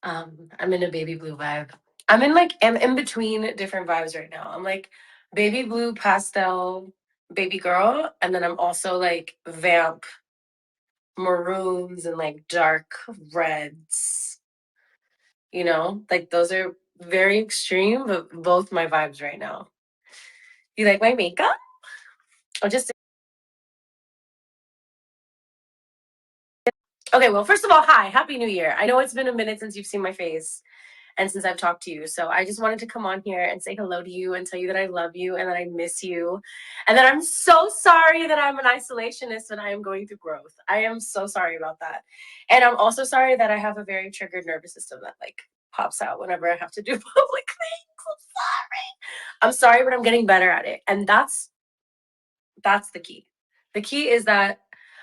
I'm in a baby blue vibe. I'm in between different vibes right now. I'm like baby blue pastel baby girl, and then I'm also like vamp maroons and like dark reds. Like those are very extreme, but both my vibes right now. You like my makeup? Or just okay, well, first of all, hi, happy new year. I know it's been a minute since you've seen my face and since I've talked to you. So I just wanted to come on here and say hello to you and tell you that I love you and that I miss you. And that I'm so sorry that I'm an isolationist and I am going through growth. I am so sorry about that. And I'm also sorry that I have a very triggered nervous system that like pops out whenever I have to do public things. I'm sorry, but I'm getting better at it. And that's the key. The key is that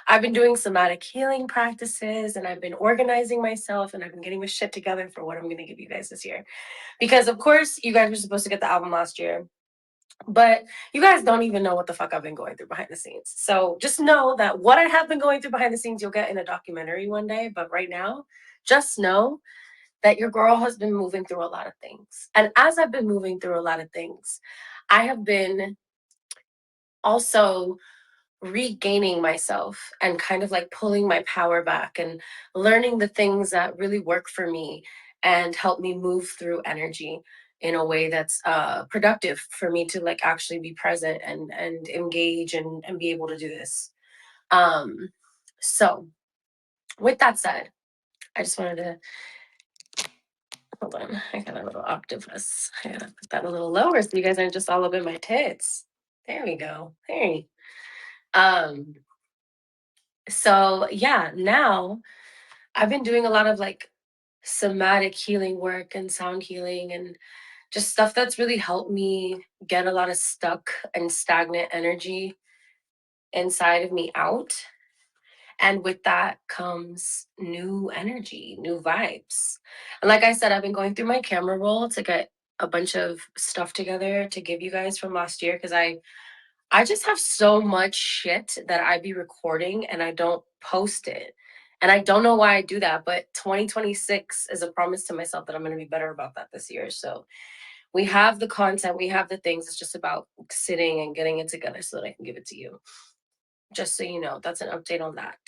I've been doing somatic healing practices and I've been organizing myself and I've been getting my shit together for what I'm going to give you guys this year. Because, of course, you guys were supposed to get the album last year, but you guys don't even know what the fuck I've been going through behind the scenes. So just know that what I have been going through behind the scenes, you'll get in a documentary one day. But right now, just know that your girl has been moving through a lot of things. And as I've been moving through a lot of things, I have been also regaining myself and kind of like pulling my power back and learning the things that really work for me and help me move through energy in a way that's productive for me to like actually be present and engage and be able to do this. So with that said, I just wanted to hold on. I got a little octopus. I gotta put that a little lower so you guys aren't just all up in my tits. There we go. There. Um, so yeah, now I've been doing a lot of like somatic healing work and sound healing and just stuff that's really helped me get a lot of stuck and stagnant energy inside of me out. And with that comes new energy, new vibes. And like I said, I've been going through my camera roll to get a bunch of stuff together to give you guys from last year because I just have so much shit that I be recording and I don't post it. And I don't know why I do that, but 2026 is a promise to myself that I'm going to be better about that this year. So we have the content, we have the things. It's just about sitting and getting it together so that I can give it to you. Just so you know, that's an update on that.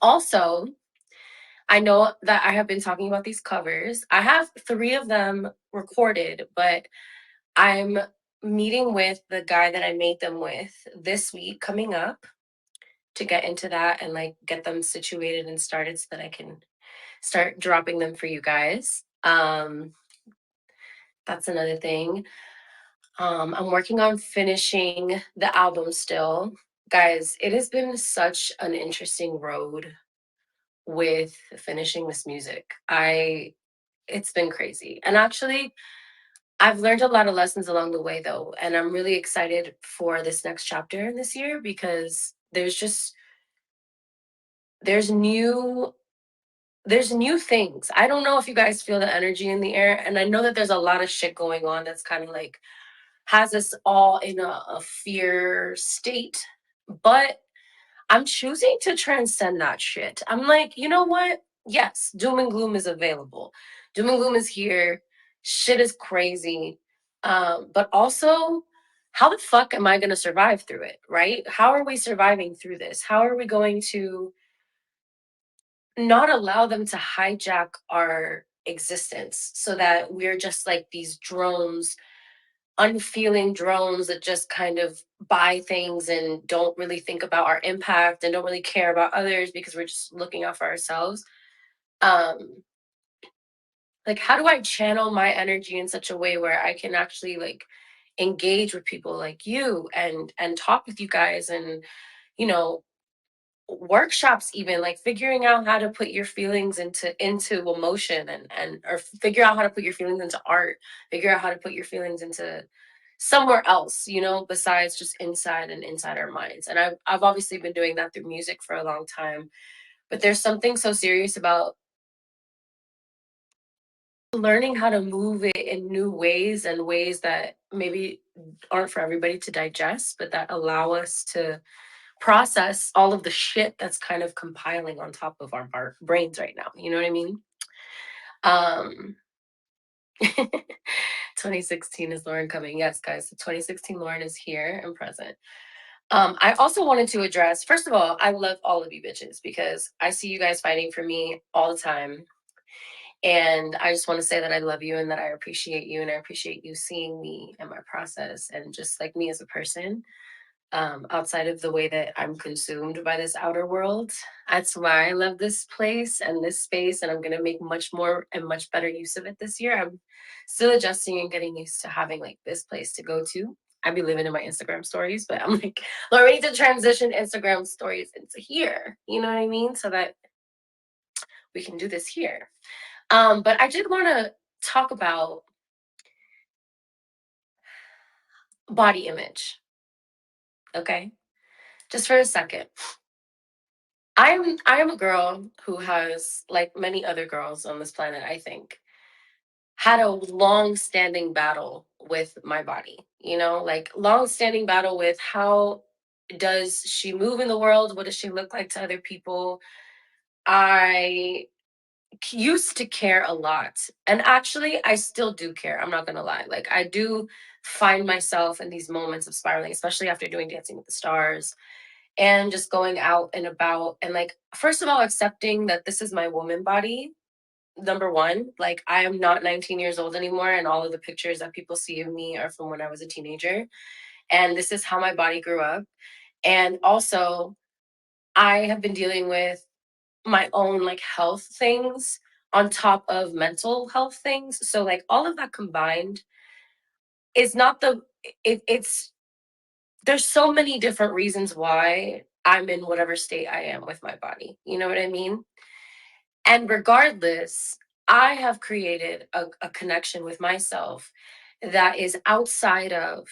Also, I know that I have been talking about these covers. I have 3 of them recorded, but I'm meeting with the guy that I made them with this week coming up to get into that and like get them situated and started so that I can start dropping them for you guys. That's another thing. I'm working on finishing the album still. Guys, it has been such an interesting road with finishing this music. It's been crazy. And actually, I've learned a lot of lessons along the way though, and I'm really excited for this next chapter this year because there's new there's new things. I don't know if you guys feel the energy in the air, and I know that there's a lot of shit going on that's kind of like has us all in a fear state, but I'm choosing to transcend that shit. I'm like, you know what? Yes, doom and gloom is available. Doom and gloom is here. Shit is crazy. But also, how the fuck am I going to survive through it, right? How are we surviving through this? How are we going to not allow them to hijack our existence so that we're just like these drones, unfeeling drones that just kind of buy things and don't really think about our impact and don't really care about others because we're just looking out for ourselves. um like how do I channel my energy in such a way where I can actually like engage with people like you and talk with you guys and you know workshops, even like figuring out how to put your feelings into emotion and or figure out how to put your feelings into art, figure out how to put your feelings into somewhere else, besides just inside our minds. And I've obviously been doing that through music for a long time, but there's something so serious about learning how to move it in new ways and ways that maybe aren't for everybody to digest, but that allow us to process all of the shit that's kind of compiling on top of our brains right now. You know what I mean? Um, 2016 is Lauren coming. Yes, guys, the 2016 Lauren is here and present. I also wanted to address, first of all, I love all of you bitches because I see you guys fighting for me all the time. And I just want to say that I love you and that I appreciate you and I appreciate you seeing me and my process and just like me as a person, outside of the way that I'm consumed by this outer world. That's why I love this place and this space, and I'm going to make much more and much better use of it this year. I'm still adjusting and getting used to having like this place to go to. I'd be living in my Instagram stories, but I'm like, Lord, we need to transition Instagram stories into here. You know what I mean? So that we can do this here. But I did want to talk about body image. Okay. Just for a second. I am a girl who has, like many other girls on this planet, I think, had a long-standing battle with my body. Like long-standing battle with how does she move in the world? What does she look like to other people? I used to care a lot. And actually, I still do care. I'm not gonna lie. Like I do find myself in these moments of spiraling, especially after doing Dancing with the Stars and just going out and about and like first of all accepting that this is my woman body. Number one, like I am not 19 years old anymore and all of the pictures that people see of me are from when I was a teenager, and this is how my body grew up. And also I have been dealing with my own like health things on top of mental health things, so like all of that combined is not it's there's so many different reasons why I'm in whatever state I am with my body. You know what I mean? And regardless, I have created a connection with myself that is outside of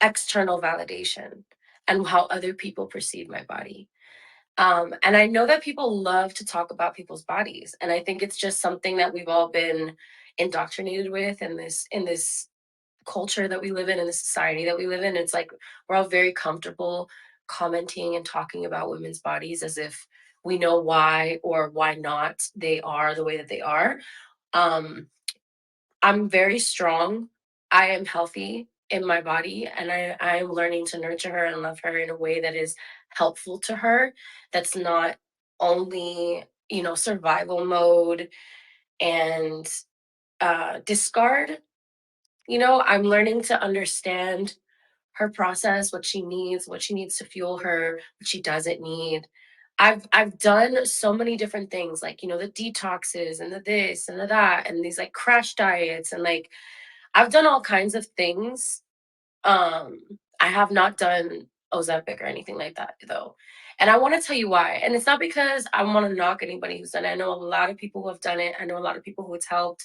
external validation and how other people perceive my body. And I know that people love to talk about people's bodies, and I think it's just something that we've all been indoctrinated with in this culture that we live in the society that we live in. It's like we're all very comfortable commenting and talking about women's bodies as if we know why or why not they are the way that they are. um I'm very strong. I am healthy in my body, and I am learning to nurture her and love her in a way that is helpful to her, that's not only survival mode and discard. I'm learning to understand her process, what she needs, what she needs to fuel her, what she doesn't need. I've done so many different things, like the detoxes and the this and the that and these like crash diets, and like I've done all kinds of things. Um I have not done Ozempic or anything like that though. And I want to tell you why. And it's not because I want to knock anybody who's done it. I know a lot of people who have done it. I know a lot of people who it's helped.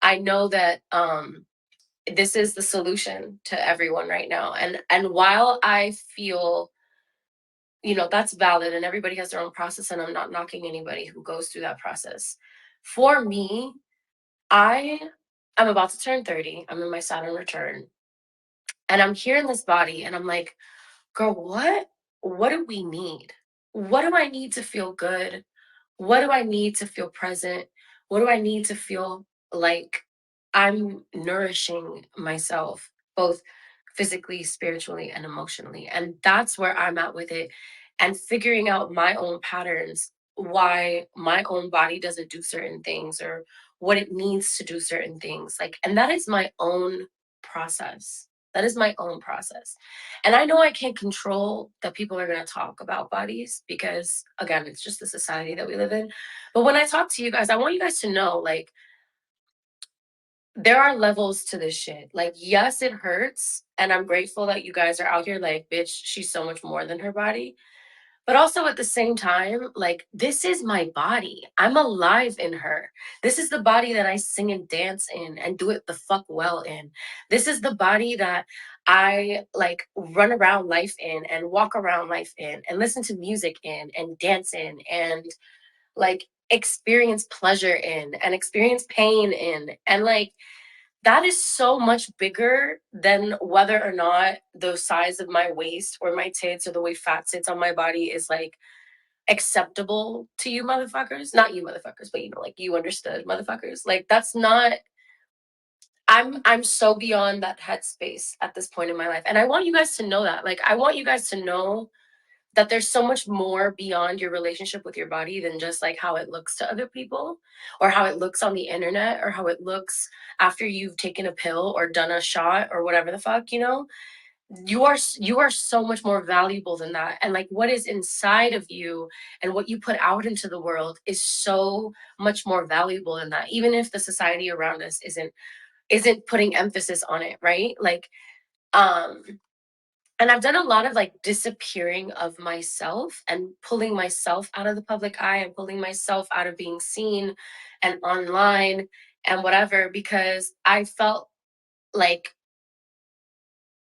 I know that this is the solution to everyone right now. And while I feel that's valid and everybody has their own process, and I'm not knocking anybody who goes through that process. For me, I am about to turn 30. I'm in my Saturn return, and I'm here in this body, and I'm like, girl, what do we need? What do I need to feel good? What do I need to feel present? What do I need to feel like I'm nourishing myself, both physically, spiritually, and emotionally? And that's where I'm at with it. And figuring out my own patterns, why my own body doesn't do certain things or what it needs to do certain things. Like, and that is my own process. That is my own process. And I know I can't control that people are going to talk about bodies because, again, it's just the society that we live in. But when I talk to you guys, I want you guys to know, like, there are levels to this shit. Like, yes, it hurts. And I'm grateful that you guys are out here like, bitch, she's so much more than her body. But also at the same time, like, this is my body. I'm alive in her. This is the body that I sing and dance in and do it the fuck well in. This is the body that I like run around life in and walk around life in and listen to music in and dance in and like experience pleasure in and experience pain in. And like, that is so much bigger than whether or not the size of my waist or my tits or the way fat sits on my body is like acceptable to you motherfuckers. Not you motherfuckers, but like you understood motherfuckers. Like that's not, I'm so beyond that headspace at this point in my life. And I want you guys to know that. Like I want you guys to know that there's so much more beyond your relationship with your body than just like how it looks to other people or how it looks on the internet or how it looks after you've taken a pill or done a shot or whatever the fuck, you are so much more valuable than that. And like what is inside of you and what you put out into the world is so much more valuable than that, even if the society around us isn't putting emphasis on it, right? Like um and I've done a lot of like disappearing of myself and pulling myself out of the public eye and pulling myself out of being seen and online and whatever, because I felt like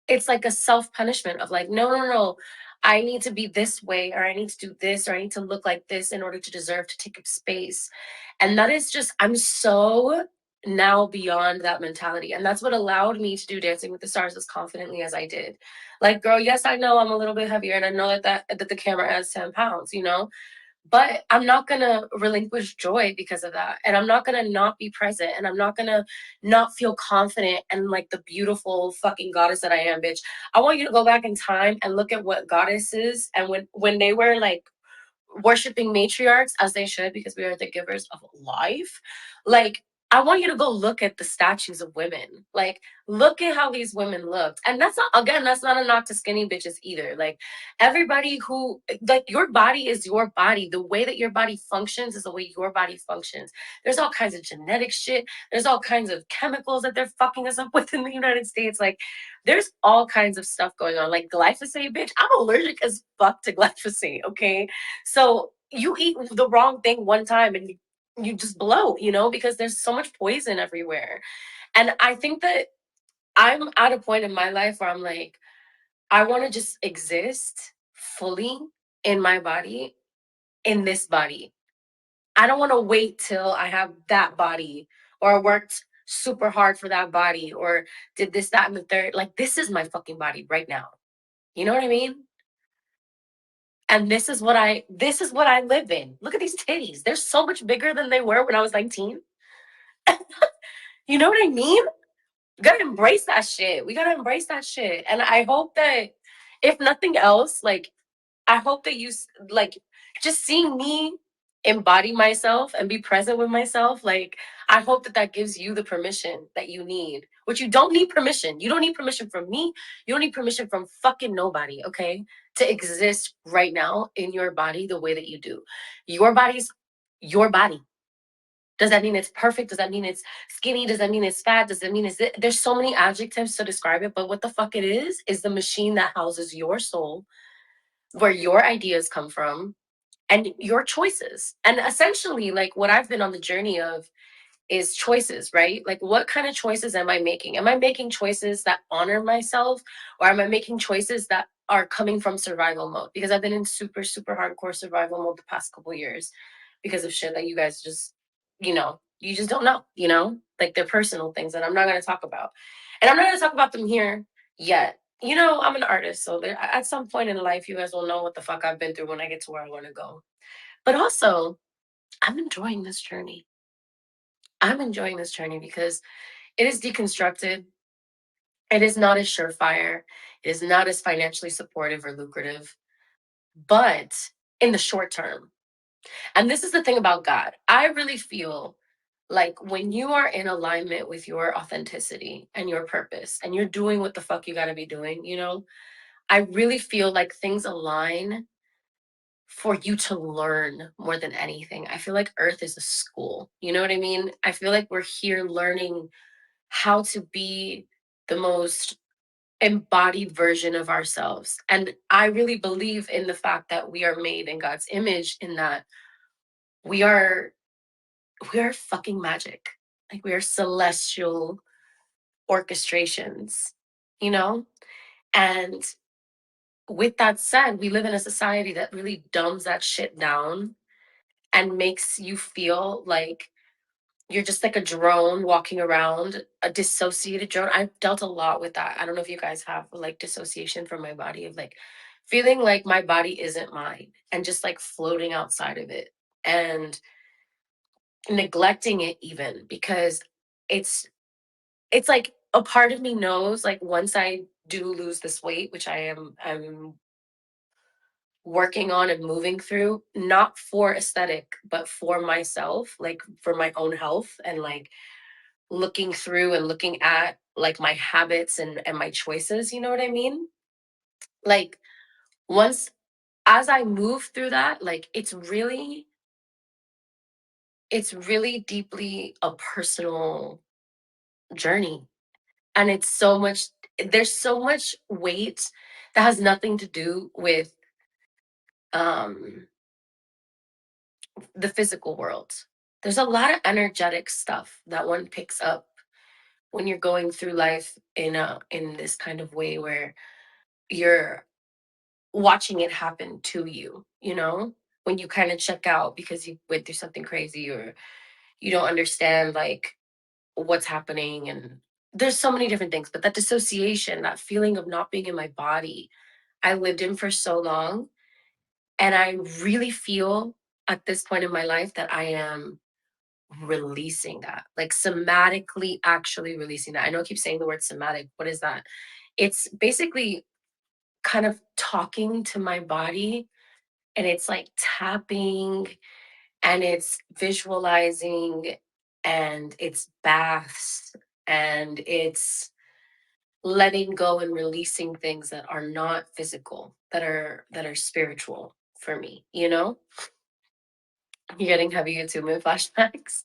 it's like a self-punishment of like, no, no, no, I need to be this way, or I need to do this, or I need to look like this in order to deserve to take up space. And that is just, I'm so now beyond that mentality. And that's what allowed me to do Dancing with the Stars as confidently as I did. Like, girl, yes, I know I'm a little bit heavier, and I know that the camera adds 10 pounds, but I'm not gonna relinquish joy because of that. And I'm not gonna not be present. And I'm not gonna not feel confident and like the beautiful fucking goddess that I am, bitch. I want you to go back in time and look at what goddesses and when they were like worshiping matriarchs, as they should, because we are the givers of life. Like, I want you to go look at the statues of women. Like, look at how these women looked. And that's not a knock to skinny bitches either. Like, everybody who, like, your body is your body. The way that your body functions is the way your body functions. There's all kinds of genetic shit. There's all kinds of chemicals that they're fucking us up with in the United States. Like, there's all kinds of stuff going on. Like, glyphosate, bitch. I'm allergic as fuck to glyphosate, okay? So you eat the wrong thing one time and you just blow, because there's so much poison everywhere. And I think that I'm at a point in my life where I'm like, I want to just exist fully in my body, in this body. I don't want to wait till I have that body or worked super hard for that body or did this, that, and the third. Like, this is my fucking body right now. You know what I mean? And this is what I live in. Look at these titties. They're so much bigger than they were when I was 19. You know what I mean? We gotta embrace that shit. We gotta embrace that shit. And I hope that, if nothing else, like, I hope that like, just seeing me embody myself and be present with myself, like, I hope that that gives you the permission that you need. Which, you don't need permission. You don't need permission from me. You don't need permission from fucking nobody, okay? To exist right now in your body the way that you do. Your body's your body. Does that mean it's perfect? Does that mean it's skinny? Does that mean it's fat? Does that mean there's so many adjectives to describe it, but what the fuck it is the machine that houses your soul, where your ideas come from, and your choices. And essentially, like, what I've been on the journey of is choices, right? Like, what kind of choices am I making? Am I making choices that honor myself, or am I making choices that are coming from survival mode? Because I've been in super, super hardcore survival mode the past couple years because of shit that you guys just, you just don't know, like, they're personal things that I'm not going to talk about. And I'm not going to talk about them here yet. I'm an artist, so at some point in life, you guys will know what the fuck I've been through when I get to where I want to go. But also, I'm enjoying this journey. I'm enjoying this journey because it is deconstructed. It is not as surefire. It is not as financially supportive or lucrative, but in the short term. And this is the thing about God. I really feel like when you are in alignment with your authenticity and your purpose and you're doing what the fuck you got to be doing, I really feel like things align for you to learn more than anything. I feel like Earth is a school. You know what I mean? I feel like we're here learning how to be the most embodied version of ourselves. And I really believe in the fact that we are made in God's image, in that we are we are fucking magic. Like, we are celestial orchestrations, you know? And with that said, we live in a society that really dumbs that shit down and makes you feel like you're just like a drone walking around, a dissociated drone. I've dealt a lot with that. I don't know if you guys have like dissociation from my body, of like feeling like my body isn't mine and just like floating outside of it and neglecting it even because it's it's like a part of me knows like once I do lose this weight, which I'm working on and moving through, not for aesthetic, but for myself, like for my own health and like looking through and looking at like my habits and my choices, you know what I mean? Like once as I move through that, like it's really deeply a personal journey. And it's so much there's so much weight that has nothing to do with um the physical world. There's a lot of energetic stuff that one picks up when you're going through life in this kind of way where you're watching it happen to you, you know? When you kind of check out because you went through something crazy or you don't understand like what's happening and there's so many different things, but that dissociation, that feeling of not being in my body, I lived in for so long. And I really feel at this point in my life that I am releasing that, like somatically actually releasing that. I know I keep saying the word somatic. What is that? It's basically kind of talking to my body and it's like tapping and it's visualizing and it's baths and it's letting go and releasing things that are not physical, that are spiritual for me, you know? You're getting heavy attunement flashbacks.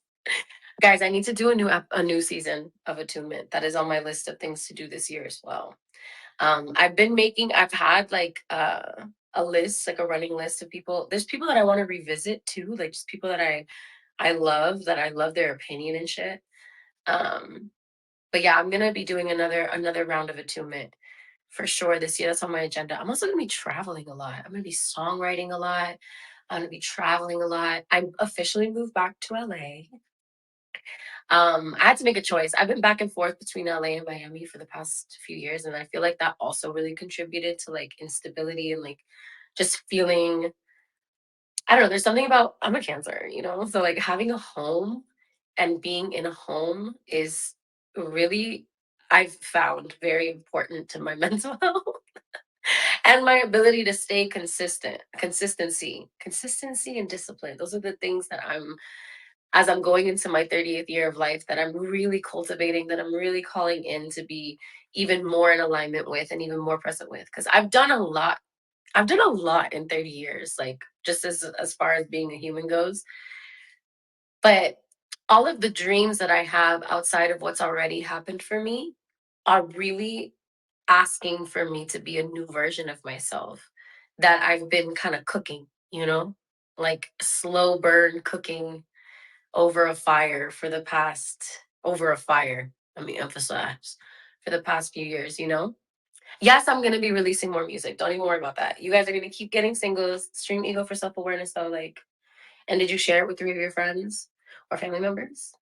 Guys, I need to do a new season of attunement. That is on my list of things to do this year as well. I've had like a list, like a running list of people. There's people that I want to revisit too, like just people that I love their opinion and shit. Um, but yeah, I'm gonna be doing another round of attunement for sure this year. That's on my agenda. I'm also gonna be traveling a lot. I'm gonna be songwriting a lot. I'm gonna be traveling a lot. I officially moved back to LA. I had to make a choice. I've been back and forth between LA and Miami for the past few years, and I feel like that also really contributed to like instability and like just feeling. I don't know. There's something about I'm a Cancer, you know, so like having a home and being in a home is really I've found very important to my mental health and my ability to stay consistent. Consistency and discipline. Those are the things that I'm as I'm going into my 30th year of life that I'm really cultivating, that I'm really calling in to be even more in alignment with and even more present with. Because I've done a lot. I've done a lot in 30 years, like just as far as being a human goes. But all of the dreams that I have outside of what's already happened for me are really asking for me to be a new version of myself that I've been kind of cooking, you know, like slow burn cooking over a fire for the past over a fire. Let me emphasize for the past few years, you know? Yes, I'm gonna be releasing more music. Don't even worry about that. You guys are gonna keep getting singles. Stream Ego for self-awareness though, like, and did you share it with 3 of your friends or family members?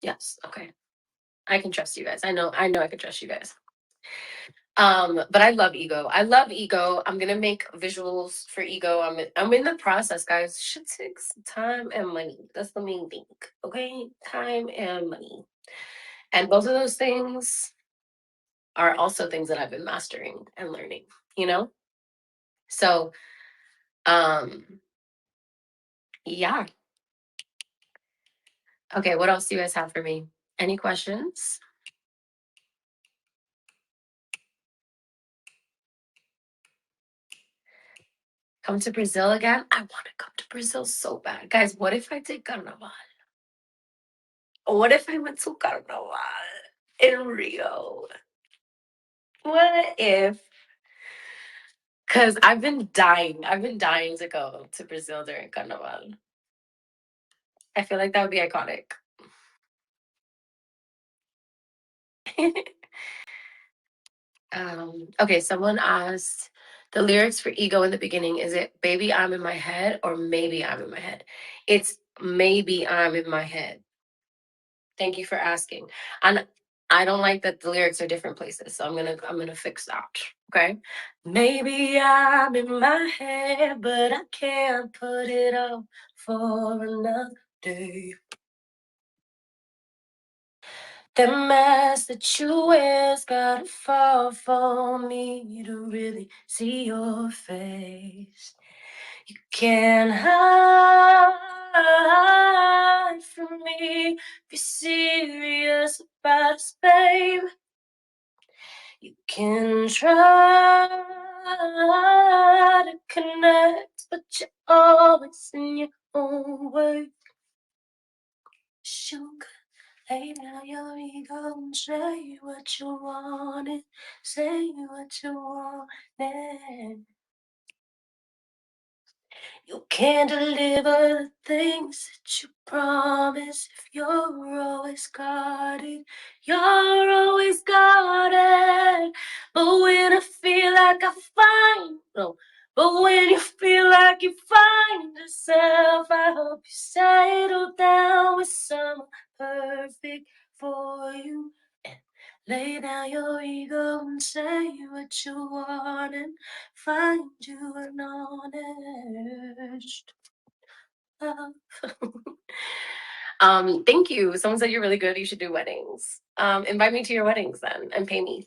Yes. Okay. I can trust you guys. I know I can trust you guys. But I love Ego. I love Ego. I'm gonna make visuals for Ego. I'm in the process, guys. Shit takes time and money. That's the main thing. Okay? Time and money. And both of those things are also things that I've been mastering and learning, you know? So um yeah. Okay, what else do you guys have for me? Any questions? Come to Brazil again? I want to come to Brazil so bad. Guys, what if I did carnaval? What if I went to carnaval in Rio? What if? Because I've been dying. I've been dying to go to Brazil during carnaval. I feel like that would be iconic. Okay, someone asked the lyrics for Ego in the beginning, is it baby I'm in my head or maybe I'm in my head? It's maybe I'm in my head. Thank you for asking. And I don't like that the lyrics are different places, so I'm gonna fix that. Okay. Maybe I'm in my head, but I can't put it off for another day. The mask that you wear's gotta fall for me to really see your face. You can't hide from me if you're serious about us, babe. You can try to connect, but you're always in your own way. Sugar, lay down your ego and say what you wanted. Say what you wanted. You can't deliver the things that you promise if you're always guarded. You're always guarded. But when I feel like I find, no, but when you feel like you find yourself, I hope you settle down with someone perfect for you. And lay down your ego and say what you want and find you an honest love. Thank you. Someone said you're really good. You should do weddings. Invite me to your weddings then and pay me.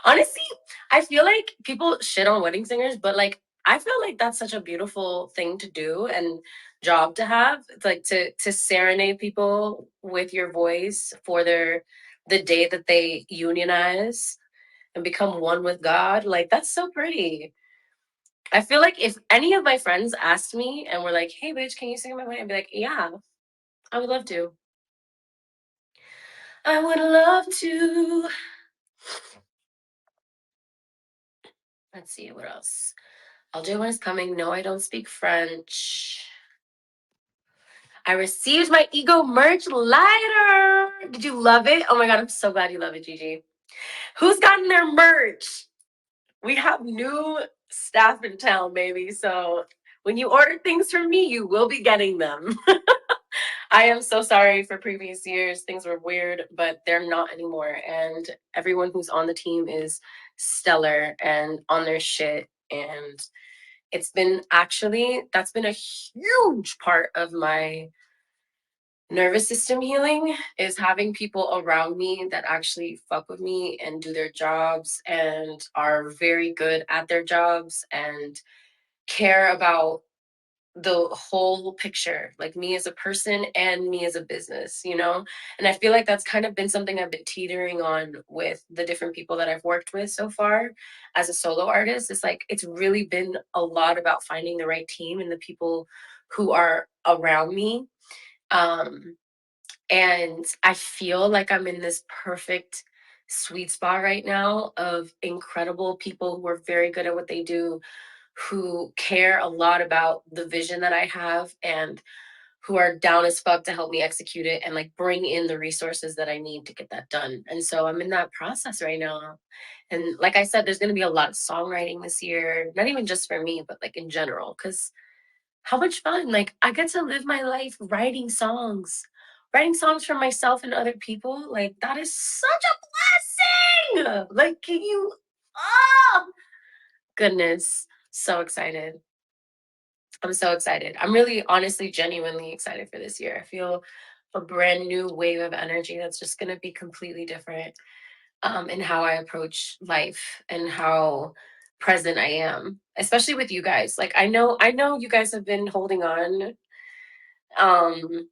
Honestly, I feel like people shit on wedding singers, but like I feel like that's such a beautiful thing to do and job to have. It's like to serenade people with your voice for the day that they unionize and become one with God. Like that's so pretty. I feel like if any of my friends asked me and were like, "Hey, bitch, can you sing at my wedding?" I'd be like, "Yeah, I would love to. I would love to." Let's see what else. LJ1 is coming. No, I don't speak French. I received my ego merch lighter. Did you love it? Oh my god, I'm so glad you love it, Gigi. Who's gotten their merch? We have new staff in town, baby. So when you order things from me, you will be getting them. I am so sorry for previous years. Things were weird, but they're not anymore. And everyone who's on the team is stellar and on their shit. And it's been actually, that's been a huge part of my nervous system healing is having people around me that actually fuck with me and do their jobs and are very good at their jobs and care about the whole picture, like me as a person and me as a business, you know? And I feel like that's kind of been something I've been teetering on with the different people that I've worked with so far as a solo artist. It's like, it's really been a lot about finding the right team and the people who are around me. And I feel like I'm in this perfect sweet spot right now of incredible people who are very good at what they do, who care a lot about the vision that I have and who are down as fuck to help me execute it and like bring in the resources that I need to get that done. And so I'm in that process right now. And like I said, there's going to be a lot of songwriting this year, not even just for me, but like in general, because how much fun. Like I get to live my life writing songs for myself and other people. Like that is such a blessing. Like, can you, oh, goodness. So excited. I'm so excited. I'm really honestly, genuinely excited for this year. I feel a brand new wave of energy that's just going to be completely different in how I approach life and how present I am, especially with you guys. Like I know you guys have been holding on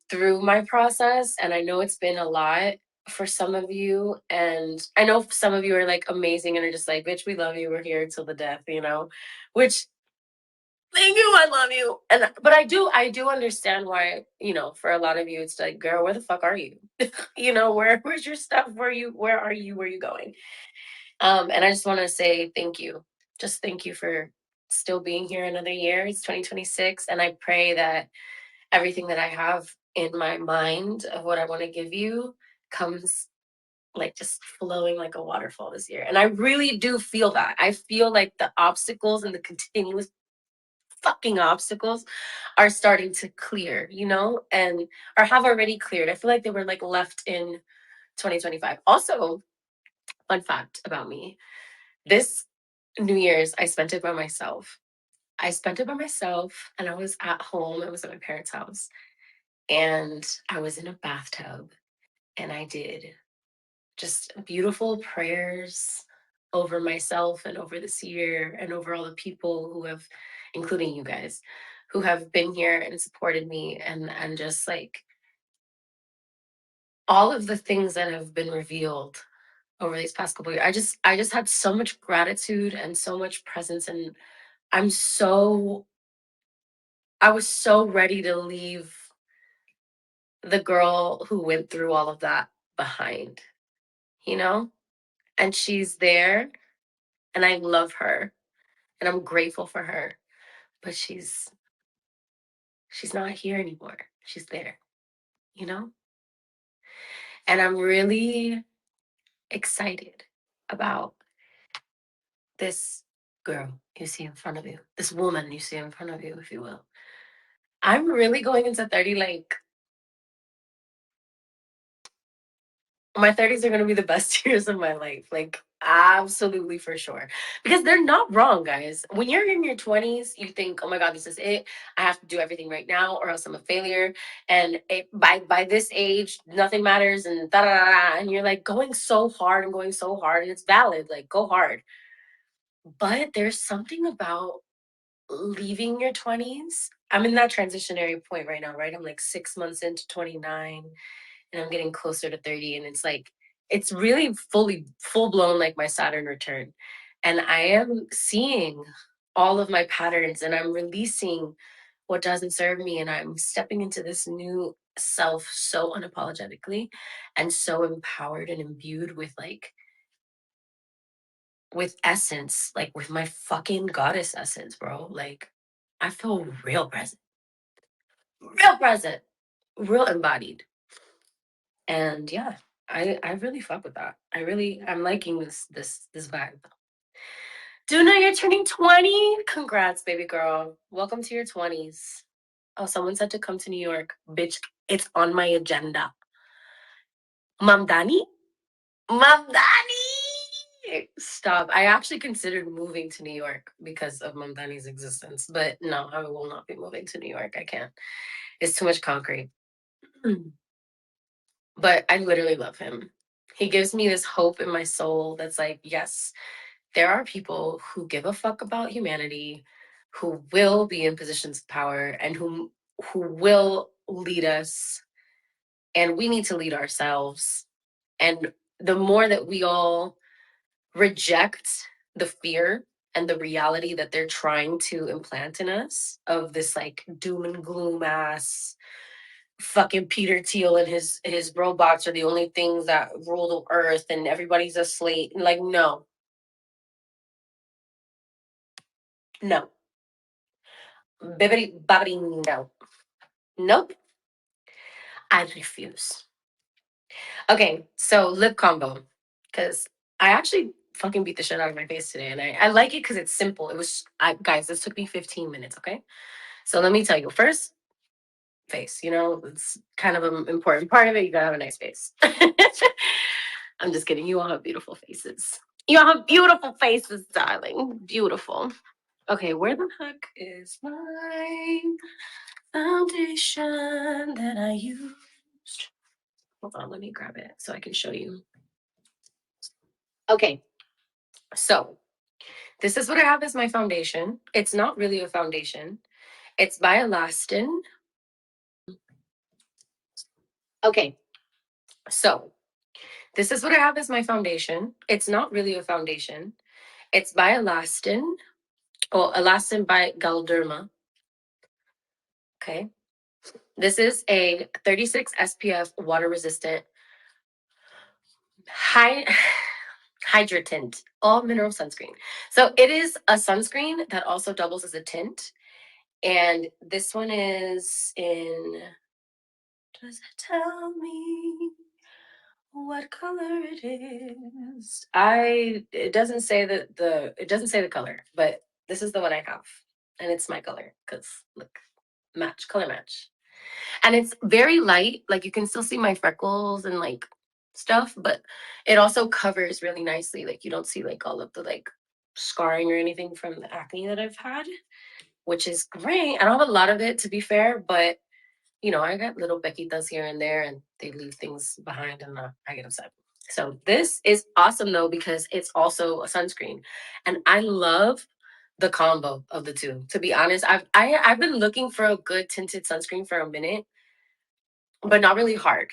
through my process, and I know it's been a lot for some of you, and I know some of you are like amazing and are just like, bitch, we love you, we're here till the death, you know, which thank you, I love you. And but I do understand why, you know, for a lot of you it's like, girl, where the fuck are you? You know, where's your stuff? Where are you? Where are you going? And I just want to say thank you. Just thank you for still being here another year. It's 2026, and I pray that everything that I have in my mind of what I want to give you comes like just flowing like a waterfall this year. And I really do feel that. I feel like the obstacles and the continuous fucking obstacles are starting to clear, you know, and or have already cleared. I feel like they were like left in 2025. Also, fun fact about me, this New Year's, I spent it by myself. I spent it by myself and I was at home. I was at my parents' house and I was in a bathtub and I did just beautiful prayers over myself and over this year and over all the people who have, including you guys, who have been here and supported me and just like all of the things that have been revealed over these past couple of years. I just had so much gratitude and so much presence, and I'm so I was so ready to leave the girl who went through all of that behind, you know? And she's there and I love her and I'm grateful for her, but she's not here anymore. She's there, you know? And I'm really excited about this girl you see in front of you, this woman you see in front of you, if you will. I'm really going into 30 like my 30s are going to be the best years of my life. Like, absolutely for sure. Because they're not wrong, guys. When you're in your 20s, you think, oh my God, this is it. I have to do everything right now or else I'm a failure. And by this age, nothing matters and da da da. And you're like going so hard and going so hard. And it's valid. Like, go hard. But there's something about leaving your 20s. I'm in that transitionary point right now, right? I'm like 6 months into 29 and I'm getting closer to 30, and it's like it's really full blown like my Saturn return. And I am seeing all of my patterns and I'm releasing what doesn't serve me and I'm stepping into this new self so unapologetically and so empowered and imbued with like with essence, like with my fucking goddess essence, bro. Like I feel real present, real embodied. And yeah, I really fuck with that. I'm liking this vibe. Duna, you're turning 20. Congrats, baby girl. Welcome to your 20s. Oh, someone said to come to New York. Bitch, it's on my agenda. Mamdani? Mamdani! Stop. I actually considered moving to New York because of Mamdani's existence. But no, I will not be moving to New York. I can't. It's too much concrete. But I literally love him. He gives me this hope in my soul that's like, yes, there are people who give a fuck about humanity, who will be in positions of power and who will lead us, and we need to lead ourselves. And the more that we all reject the fear and the reality that they're trying to implant in us of this like doom and gloom ass fucking Peter Thiel and his robots are the only things that rule the earth and everybody's a slave. Like, no, no. Bibbity bobbity no. Nope. I refuse. Okay, so lip combo. Because I actually fucking beat the shit out of my face today. And I like it because it's simple. Guys, this took me 15 minutes, okay? So let me tell you. First, face. You know, it's kind of an important part of it. You gotta have a nice face. I'm just kidding. You all have beautiful faces. You all have beautiful faces, darling. Beautiful. Okay, where the heck is my foundation that I used? Hold on, let me grab it so I can show you. Okay, so this is what I have as my foundation. It's not really a foundation. It's by Elastin. Okay, so this is what I have as my foundation. It's not really a foundation. It's by Elastin. Oh, Elastin by Galderma. Okay. This is a 36 SPF water resistant high hydratant all mineral sunscreen. So it is a sunscreen that also doubles as a tint. And this one is in, does it tell me what color it is? It doesn't say it doesn't say the color, but this is the one I have. And it's my color because look, color match. And it's very light. Like you can still see my freckles and like stuff, but it also covers really nicely. Like you don't see like all of the like scarring or anything from the acne that I've had, which is great. I don't have a lot of it to be fair, but I got little Beckitas here and there and they leave things behind and I get upset. So this is awesome though because it's also a sunscreen. And I love the combo of the two. To be honest, I've been looking for a good tinted sunscreen for a minute, but not really hard.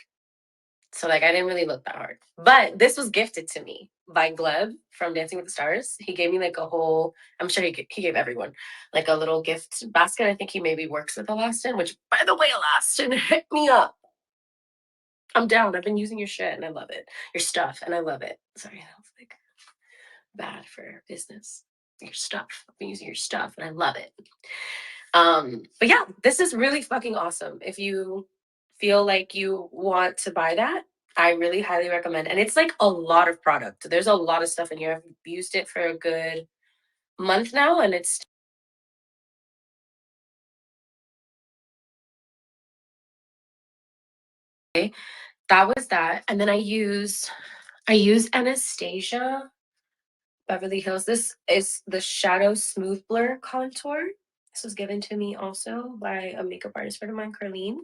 So like I didn't really look that hard. But this was gifted to me by Gleb from Dancing with the Stars. He gave me like a whole, I'm sure he gave everyone like a little gift basket. I think he maybe works with Elastin, which by the way, Elastin, hit me up. I'm down. I've been using your shit and I love it. Your stuff and I love it. Sorry, that was like bad for business. Your stuff. I've been using your stuff and I love it. But yeah, this is really fucking awesome. If you feel like you want to buy that, I really highly recommend. And it's like a lot of product. There's a lot of stuff in here. I've used it for a good month now and it's that was that. And then I used Anastasia Beverly Hills. This is the Shadow Smooth Blur Contour. This was given to me also by a makeup artist friend of mine, Carlene.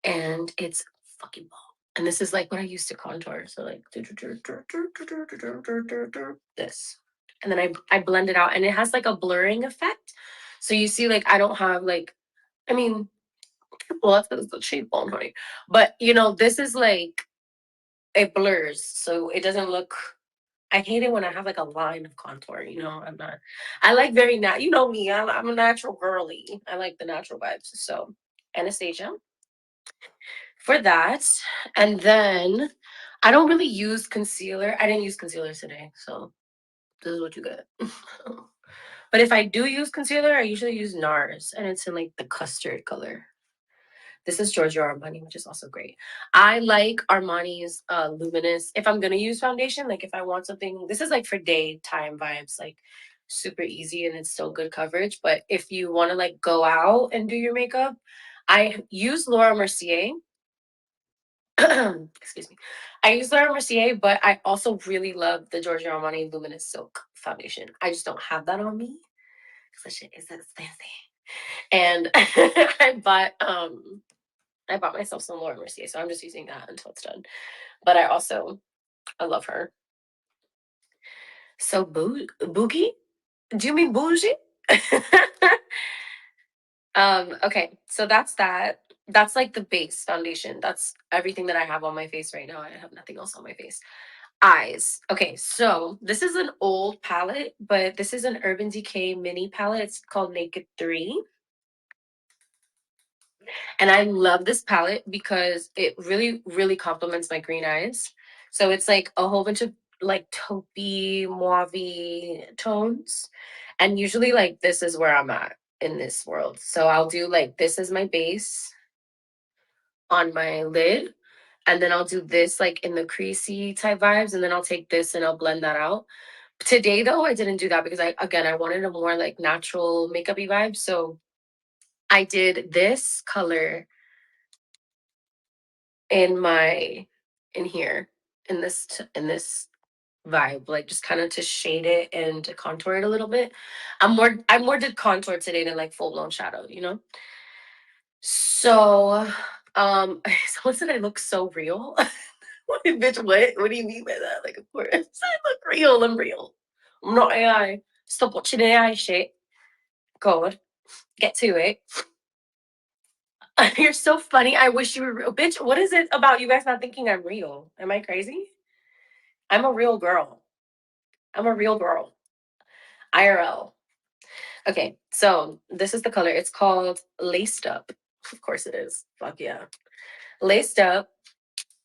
And it's fucking bomb. And this is like what I used to contour. So like this. And then I blend it out and it has like a blurring effect. So you see like I don't have like, I mean, well, that's because it's a cheekbone, honey. But this is like it blurs. So it doesn't look I hate it when I have like a line of contour. I'm not. I like very you know me. I'm a natural girly. I like the natural vibes. So Anastasia for that, and then I don't really use concealer. I didn't use concealer today, so this is what you get. But if I do use concealer, I usually use NARS, and it's in like the custard color. This is Giorgio Armani, which is also great. I like Armani's Luminous. If I'm gonna use foundation, like if I want something, this is like for daytime vibes, like super easy and it's still good coverage. But if you want to like go out and do your makeup, I use Laura Mercier. Excuse me. I use Laura Mercier, but I also really love the Giorgio Armani Luminous Silk foundation. I just don't have that on me because that shit is fancy. And I bought myself some Laura Mercier, so I'm just using that until it's done. But I love her. So boogie? Do you mean bougie? Okay, so that's that. That's like the base foundation. That's everything that I have on my face right now. I have nothing else on my face. Eyes. Okay, so this is an old palette, but this is an Urban Decay mini palette. It's called Naked 3. And I love this palette because it really, really complements my green eyes. So it's like a whole bunch of like taupey, mauve tones. And usually like this is where I'm at in this world. So I'll do like this as my base on my lid. And then I'll do this like in the creasy type vibes. And then I'll take this and I'll blend that out. Today though, I didn't do that because I wanted a more like natural makeup-y vibe. So I did this color in here in this vibe, like just kind of to shade it and to contour it a little bit. I more did contour today than like full-blown shadow. So someone said I look so real. What, bitch, what do you mean by that? Like, of course I look real. I'm real. I'm not AI. Stop watching AI shit. God, get to it. You're so funny. I wish you were real. Bitch, what is it about you guys not thinking I'm real? Am I crazy? I'm a real girl. I'm a real girl. IRL. Okay, so this is the color. It's called Laced Up. Of course it is. Fuck yeah. Laced Up.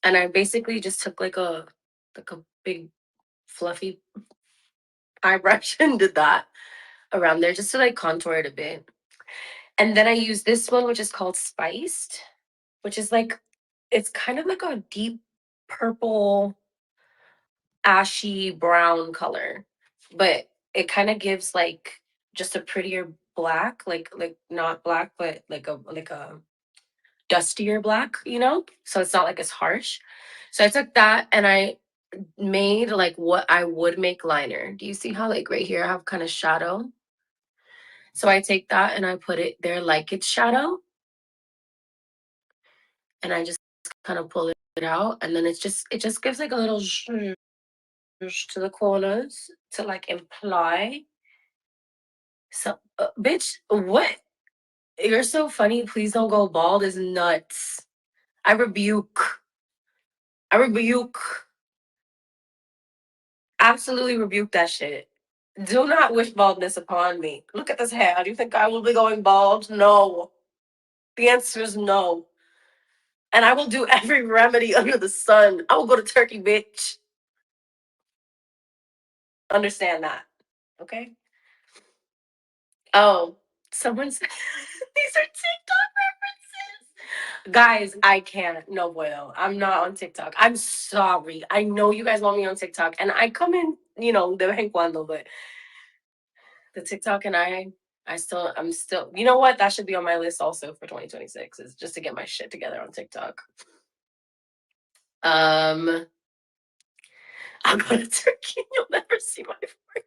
And I basically just took like a big fluffy eye brush and did that around there just to like contour it a bit. And then I use this one, which is called Spiced, which is like, it's kind of like a deep purple, ashy brown color, but it kind of gives like just a prettier black, like not black, but like a dustier black, you know? So it's not like as harsh. So I took that and I made like what I would make liner. Do you see how like right here I have kind of shadow? So I take that and I put it there like it's shadow. And I just kind of pull it out. And then it just gives like a little zhuzh to the corners to like imply. So, bitch, what? You're so funny. Please don't go bald is nuts. I rebuke. I rebuke. Absolutely rebuke that shit. Do not wish baldness upon me. Look at this hair. Do you think I will be going bald? No. The answer is no. And I will do every remedy under the sun. I will go to Turkey, bitch. Understand that. Okay? Oh, someone said these are TikTok references. Guys, I can't. No bueno. I'm not on TikTok. I'm sorry. I know you guys want me on TikTok. And I come in, you know, de vez en cuando, but the TikTok and I'm still, you know what? That should be on my list also for 2026 is just to get my shit together on TikTok. Um, I'll go to Turkey. You'll never see my forehead.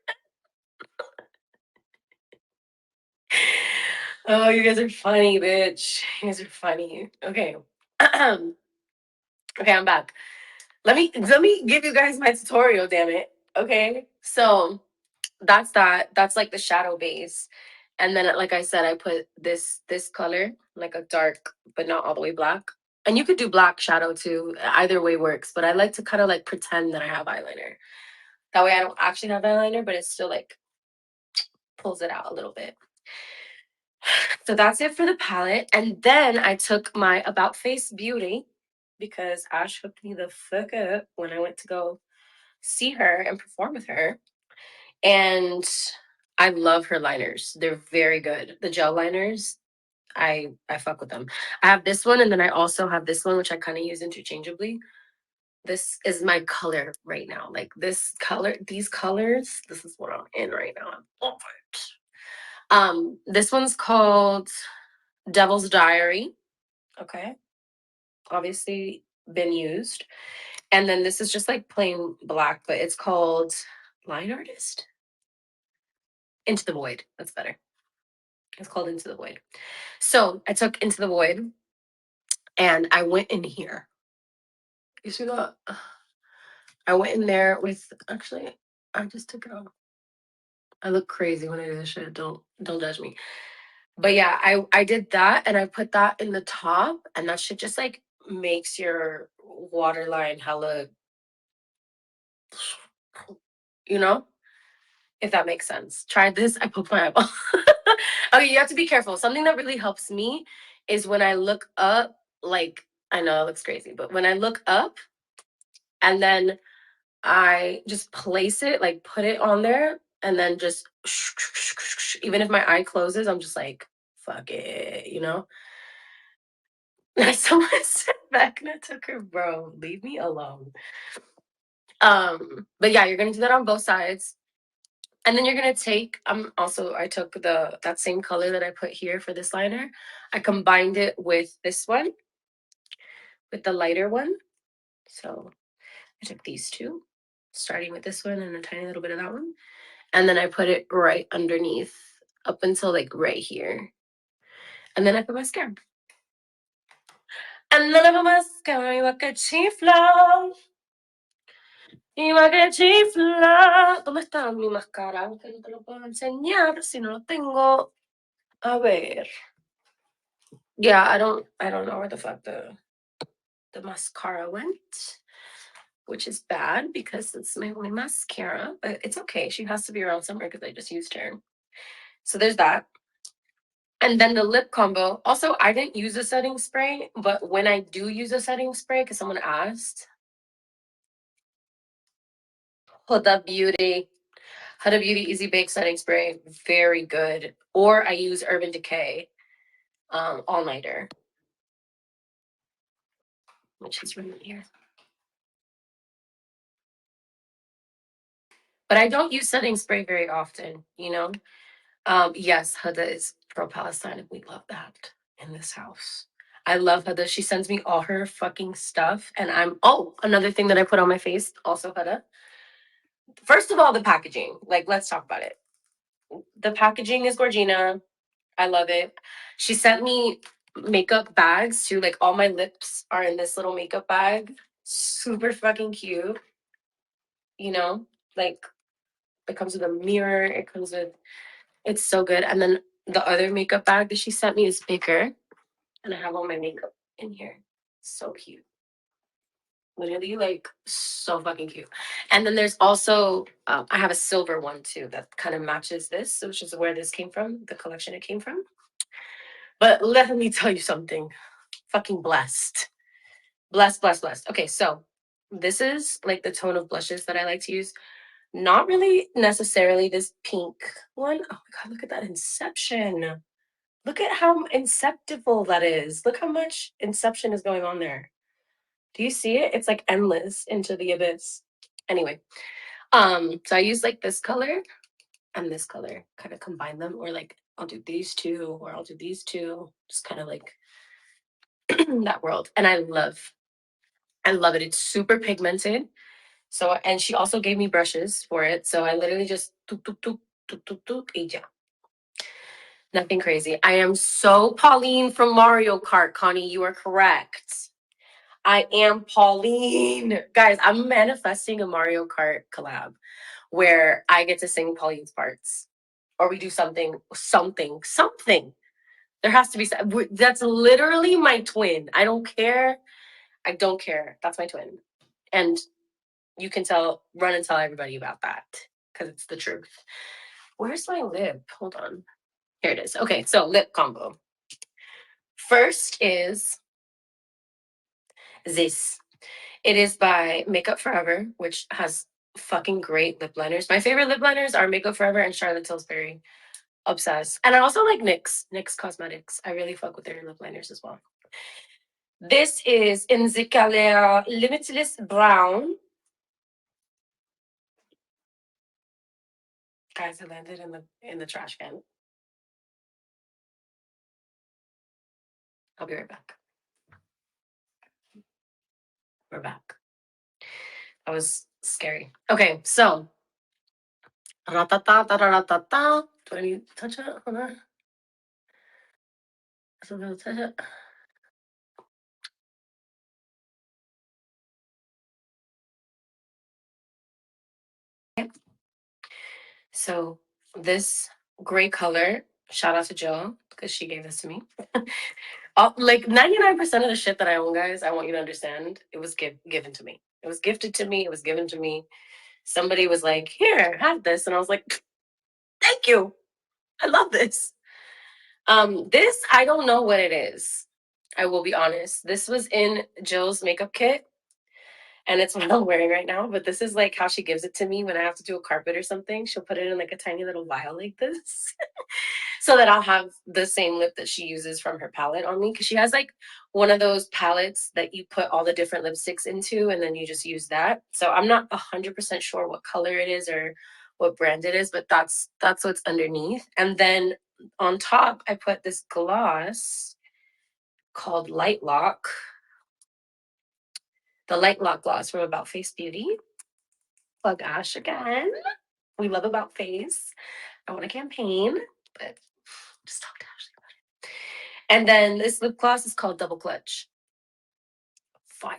Oh, you guys are funny, bitch. You guys are funny. Okay. Okay, I'm back. Let me give you guys my tutorial, damn it. Okay. So that's that. That's like the shadow base. And then like I said, I put this color, like a dark, but not all the way black. And you could do black shadow too. Either way works. But I like to kind of like pretend that I have eyeliner. That way I don't actually have eyeliner, but it still like pulls it out a little bit. So that's it for the palette. And then I took my About Face Beauty because Ash hooked me the fuck up when I went to go see her and perform with her. And I love her liners. They're very good. The gel liners, I fuck with them. I have this one and then I also have this one which I kind of use interchangeably. This is my color right now. Like this color, these colors, this is what I'm in right now. I love it. This one's called Devil's Diary. Okay. Obviously been used. And then this is just like plain black, but it's called Line Artist. Into the Void. That's better. It's called Into the Void. So I took Into the Void and I went in here. You see that? I went in there with actually I just took it off. I look crazy when I do this shit. Don't judge me. But yeah, I did that and I put that in the top and that shit just like makes your waterline hella, you know, if that makes sense. Tried this, I poked my eyeball. Okay, you have to be careful. Something that really helps me is when I look up, like I know it looks crazy, but when I look up and then I just place it, like put it on there, and then just even if my eye closes, I'm just like, fuck it, you know? Someone said back and I took her, bro, leave me alone. But yeah, you're gonna do that on both sides. And then you're gonna take, also I took that same color that I put here for this liner. I combined it with this one, with the lighter one. So I took these two, starting with this one and a tiny little bit of that one. And then I put it right underneath up until like right here. And then I put mascara. And then I put mascara, igual que chifla. Igual que chifla. ¿Dónde está mi máscara? Que no te lo puedo enseñar si no lo tengo. A ver. Yeah, I don't know where the fuck the mascara went, which is bad because it's my only mascara, but it's okay. She has to be around somewhere because I just used her. So there's that. And then the lip combo. Also, I didn't use a setting spray, but when I do use a setting spray, because someone asked, Huda Beauty. Huda Beauty Easy Bake Setting Spray. Very good. Or I use Urban Decay All Nighter, which is right here. But I don't use setting spray very often, you know? Yes, Huda is pro-Palestine, and we love that in this house. I love Huda. She sends me all her fucking stuff. And another thing that I put on my face, also Huda. First of all, the packaging. Like, let's talk about it. The packaging is Gorgina. I love it. She sent me makeup bags too. Like, all my lips are in this little makeup bag. Super fucking cute. You know, like, it comes with a mirror. It's so good. And then the other makeup bag that she sent me is bigger. And I have all my makeup in here. So cute. Literally, like, so fucking cute. And then there's also, I have a silver one too that kind of matches this, which is where this came from, the collection it came from. But let me tell you something. Fucking blessed. Blessed, blessed, blessed. Okay, so this is like the tone of blushes that I like to use. Not really necessarily this pink one. Oh my God, look at that inception. Look at how inceptible that is. Look how much inception is going on there. Do you see it? It's like endless into the abyss. Anyway, so I use like this color and this color, kind of combine them, or like I'll do these two, or I'll do these two, just kind of like that world. And I love it. It's super pigmented. So, and she also gave me brushes for it. So I literally just tuk, tuk, tuk, tuk, tuk, tuk, yeah. Nothing crazy. I am so Pauline from Mario Kart, Connie. You are correct. I am Pauline. Guys, I'm manifesting a Mario Kart collab where I get to sing Pauline's parts. Or we do something. There has to be that's literally my twin. I don't care. That's my twin. And you can run and tell everybody about that because it's the truth. Where's my lip? Hold on. Here it is. Okay, so lip combo. First is this. It is by Makeup Forever, which has fucking great lip liners. My favorite lip liners are Makeup Forever and Charlotte Tilbury. Obsessed. And I also like NYX Cosmetics. I really fuck with their lip liners as well. This is in the color Limitless Brown. Guys, I landed in the trash can. I'll be right back. We're back. That was scary. Okay, so do I need to touch it? Hold on. So I'm gonna touch it. Okay. So this gray color, shout out to Jill because she gave this to me. Like 99% of the shit that I own, guys, I want you to understand, it was given to me. It was gifted to me. It was given to me. Somebody was like, "Here, have this," and I was like, "Thank you. I love this." This I don't know what it is. I will be honest. This was in Jill's makeup kit, and it's what I'm wearing right now. But this is like how she gives it to me when I have to do a carpet or something. She'll put it in like a tiny little vial like this. So that I'll have the same lip that she uses from her palette on me. Because she has like one of those palettes that you put all the different lipsticks into and then you just use that. So I'm not 100% sure what color it is or what brand it is, but that's what's underneath. And then on top, I put this gloss called Light Lock. The Light Lock gloss from About Face Beauty. Plug Ash again. We love About Face. I want a campaign, but just talk to Ashley about it. And then this lip gloss is called Double Clutch. Fire.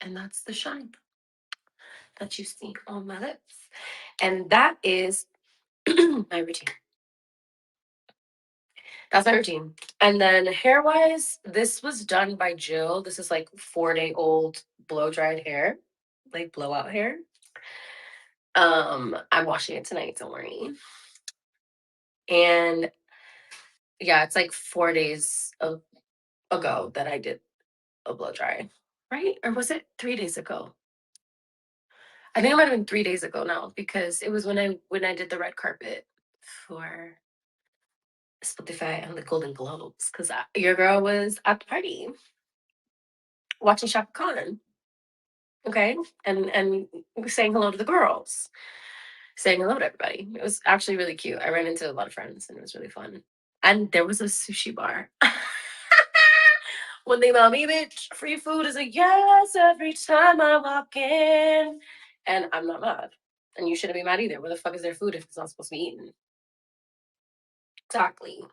And that's the shine that you see on my lips. And that is my routine. That's my routine. And then hair-wise, this was done by Jill. This is like 4-day-old blow-dried hair, like blowout hair. I'm washing it tonight, don't worry. And yeah, it's like 4 days ago that I did a blow dry, right? Or was it 3 days ago? I think it might have been 3 days ago now because it was when I did the red carpet for Spotify and the Golden Globes because your girl was at the party watching Shaka Khan, okay, and saying hello to the girls, saying hello to everybody. It was actually really cute. I ran into a lot of friends and it was really fun. And there was a sushi bar. When they mommy bitch, free food is a yes every time I walk in. And I'm not mad. And you shouldn't be mad either. Where the fuck is their food if it's not supposed to be eaten? Exactly.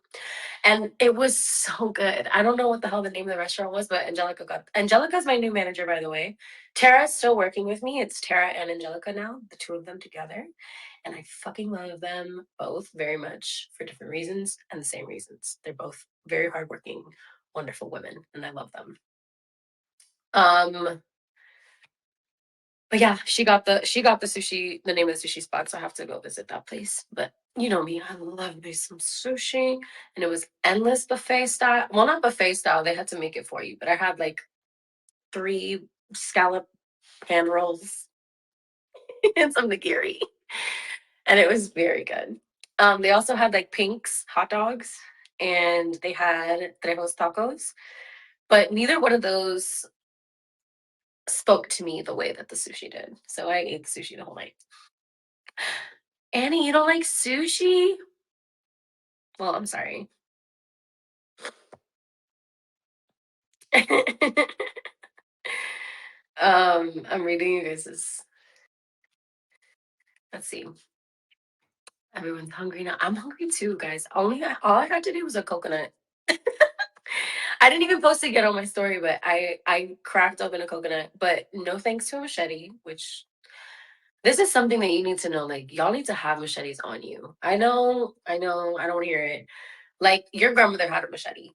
And it was so good. I don't know what the hell the name of the restaurant was, but Angelica's my new manager, by the way. Tara's still working with me. It's Tara and Angelica now, the two of them together. And I fucking love them both very much for different reasons and the same reasons. They're both very hardworking, wonderful women, and I love them. But yeah, she got the sushi, the name of the sushi spot, so I have to go visit that place. But you know me, I love me some sushi, and it was endless buffet style. Well, not buffet style; they had to make it for you. But I had like 3 scallop pan rolls and some nigiri, and it was very good. They also had like Pink's hot dogs, and they had Trejos tacos, but neither one of those spoke to me the way that the sushi did. So I ate the sushi the whole night. Annie, you don't like sushi? Well, I'm sorry. I'm reading you guys's. Let's see. Everyone's hungry now. I'm hungry too, guys. All I had to do was a coconut. I didn't even post it yet on my story, but I cracked open a coconut. But no thanks to a machete, which this is something that you need to know. Like y'all need to have machetes on you. I know, I don't want to hear it. Like your grandmother had a machete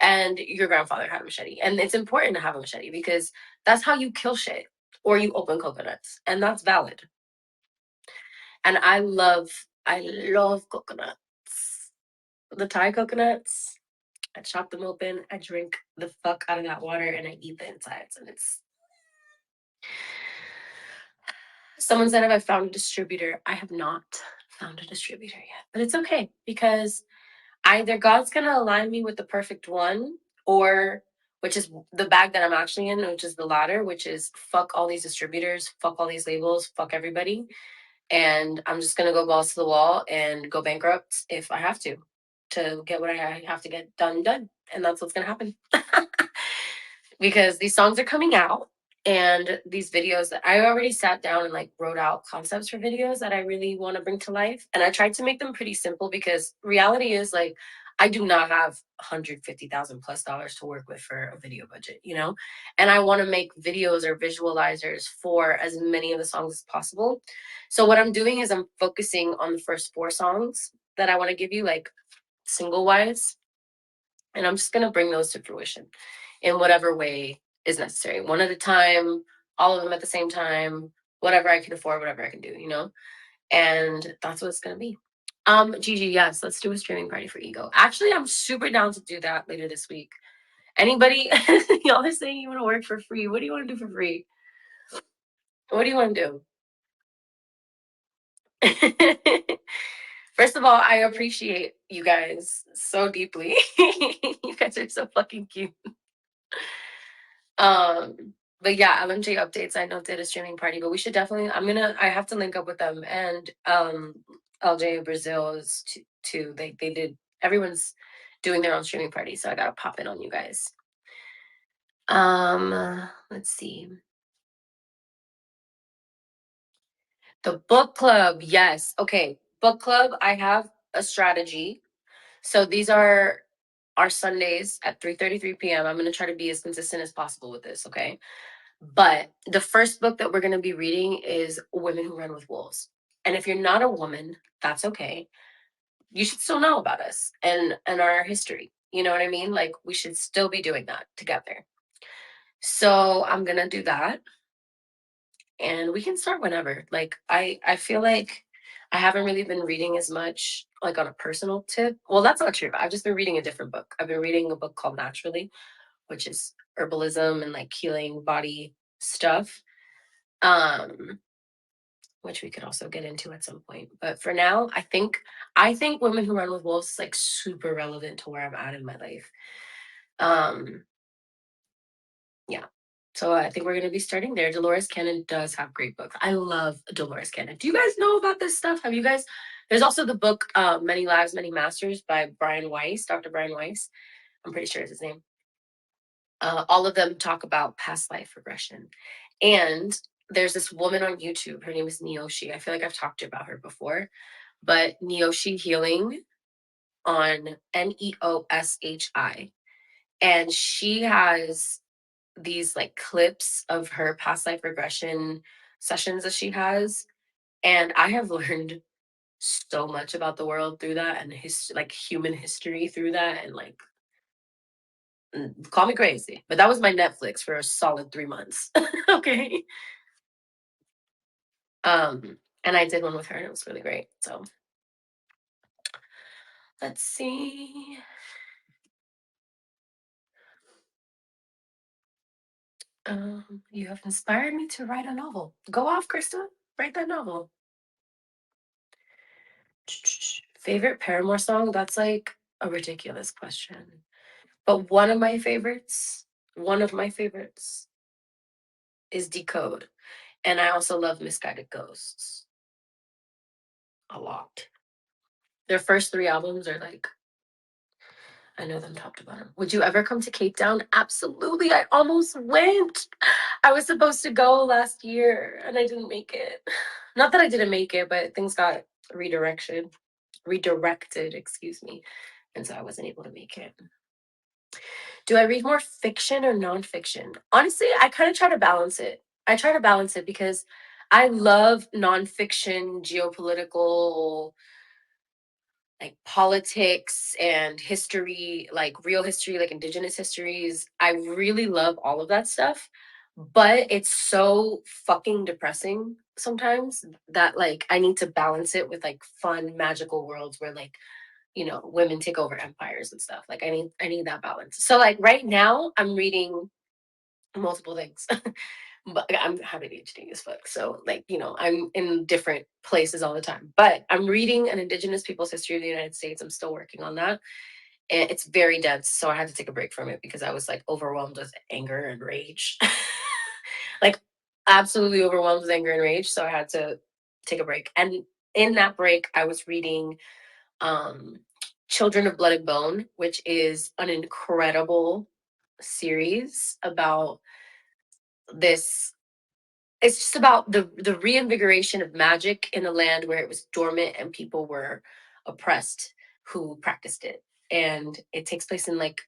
and your grandfather had a machete. And it's important to have a machete because that's how you kill shit or you open coconuts. And that's valid. And I love coconuts. The Thai coconuts, I chop them open, I drink the fuck out of that water, and I eat the insides. And it's someone said, have I found a distributor? I have not found a distributor yet. But it's okay because either God's gonna align me with the perfect one, or which is the bag that I'm actually in, which is the latter, which is fuck all these distributors, fuck all these labels, fuck everybody. And I'm just gonna go balls to the wall and go bankrupt if I have to get what I have to get done. And that's what's gonna happen. Because these songs are coming out and these videos that I already sat down and like wrote out concepts for videos that I really want to bring to life. And I tried to make them pretty simple because reality is like I do not have $150,000+ to work with for a video budget, you know? And I want to make videos or visualizers for as many of the songs as possible. So what I'm doing is I'm focusing on the first 4 songs that I want to give you, like single wise, and I'm just going to bring those to fruition in whatever way is necessary. One at a time, all of them at the same time, whatever I can afford, whatever I can do, you know? And that's what it's going to be. Gigi, yes, let's do a streaming party for Ego. Actually, I'm super down to do that later this week. Anybody, y'all are saying you want to work for free. What do you want to do for free? What do you want to do? First of all, I appreciate you guys so deeply. You guys are so fucking cute. But yeah, LMJ updates. I know did a streaming party, but we should definitely. I have to link up with them and LJ Brazil is too. They did. Everyone's doing their own streaming party, so I gotta pop in on you guys. Let's see. The book club, yes. Okay, book club. I have a strategy. So these are our Sundays at 3:33 p.m. I'm gonna try to be as consistent as possible with this. Okay. But the first book that we're going to be reading is Women Who Run with Wolves. And if you're not a woman, that's okay. You should still know about us and our history. You know what I mean? Like we should still be doing that together. So I'm going to do that and we can start whenever. Like I feel like I haven't really been reading as much like on a personal tip. Well, that's not true. I've just been reading a different book. I've been reading a book called Naturally, which is herbalism and like healing body stuff. Um which we could also get into at some point. But for now, I think Women Who Run with Wolves is like super relevant to where I'm at in my life. Um, yeah. So I think we're gonna be starting there. Dolores Cannon does have great books. I love Dolores Cannon. Do you guys know about this stuff? Have you guys? There's also the book Many Lives, Many Masters by Brian Weiss, Dr. Brian Weiss. I'm pretty sure it's his name. All of them talk about past life regression. And there's this woman on YouTube. Her name is Neoshi. I feel like I've talked to you about her before, but Neoshi Healing on Neoshi. And she has these like clips of her past life regression sessions that she has. And I have learned so much about the world through that, and like human history through that, and like call me crazy, but that was my Netflix for a solid 3 months. Okay. And I did one with her and it was really great. So let's see. You have inspired me to write a novel. Go off, Krista. Write that novel. Favorite Paramore song? That's like a ridiculous question. But one of my favorites is Decode. And I also love Misguided Ghosts a lot. Their first 3 albums are like, I know them top to bottom. Would you ever come to Cape Town? Absolutely. I almost went. I was supposed to go last year and I didn't make it. Not that I didn't make it, but things got redirected, excuse me. And so I wasn't able to make it. Do I read more fiction or nonfiction? Honestly, I kind of try to balance it. I try to balance it because I love nonfiction, geopolitical, like politics and history, like real history, like indigenous histories. I really love all of that stuff. But it's so fucking depressing sometimes that like I need to balance it with like fun, magical worlds where like, women take over empires and stuff. Like I need that balance. So like right now I'm reading multiple things. But I'm having ADHD as fuck. So like, I'm in different places all the time. But I'm reading an Indigenous People's History of the United States. I'm still working on that. And it's very dense. So I had to take a break from it because I was like overwhelmed with anger and rage. Like absolutely overwhelmed with anger and rage. So I had to take a break. And in that break, I was reading um Children of Blood and Bone, which is an incredible series about this. It's just about the reinvigoration of magic in a land where it was dormant and people were oppressed who practiced it. And it takes place in like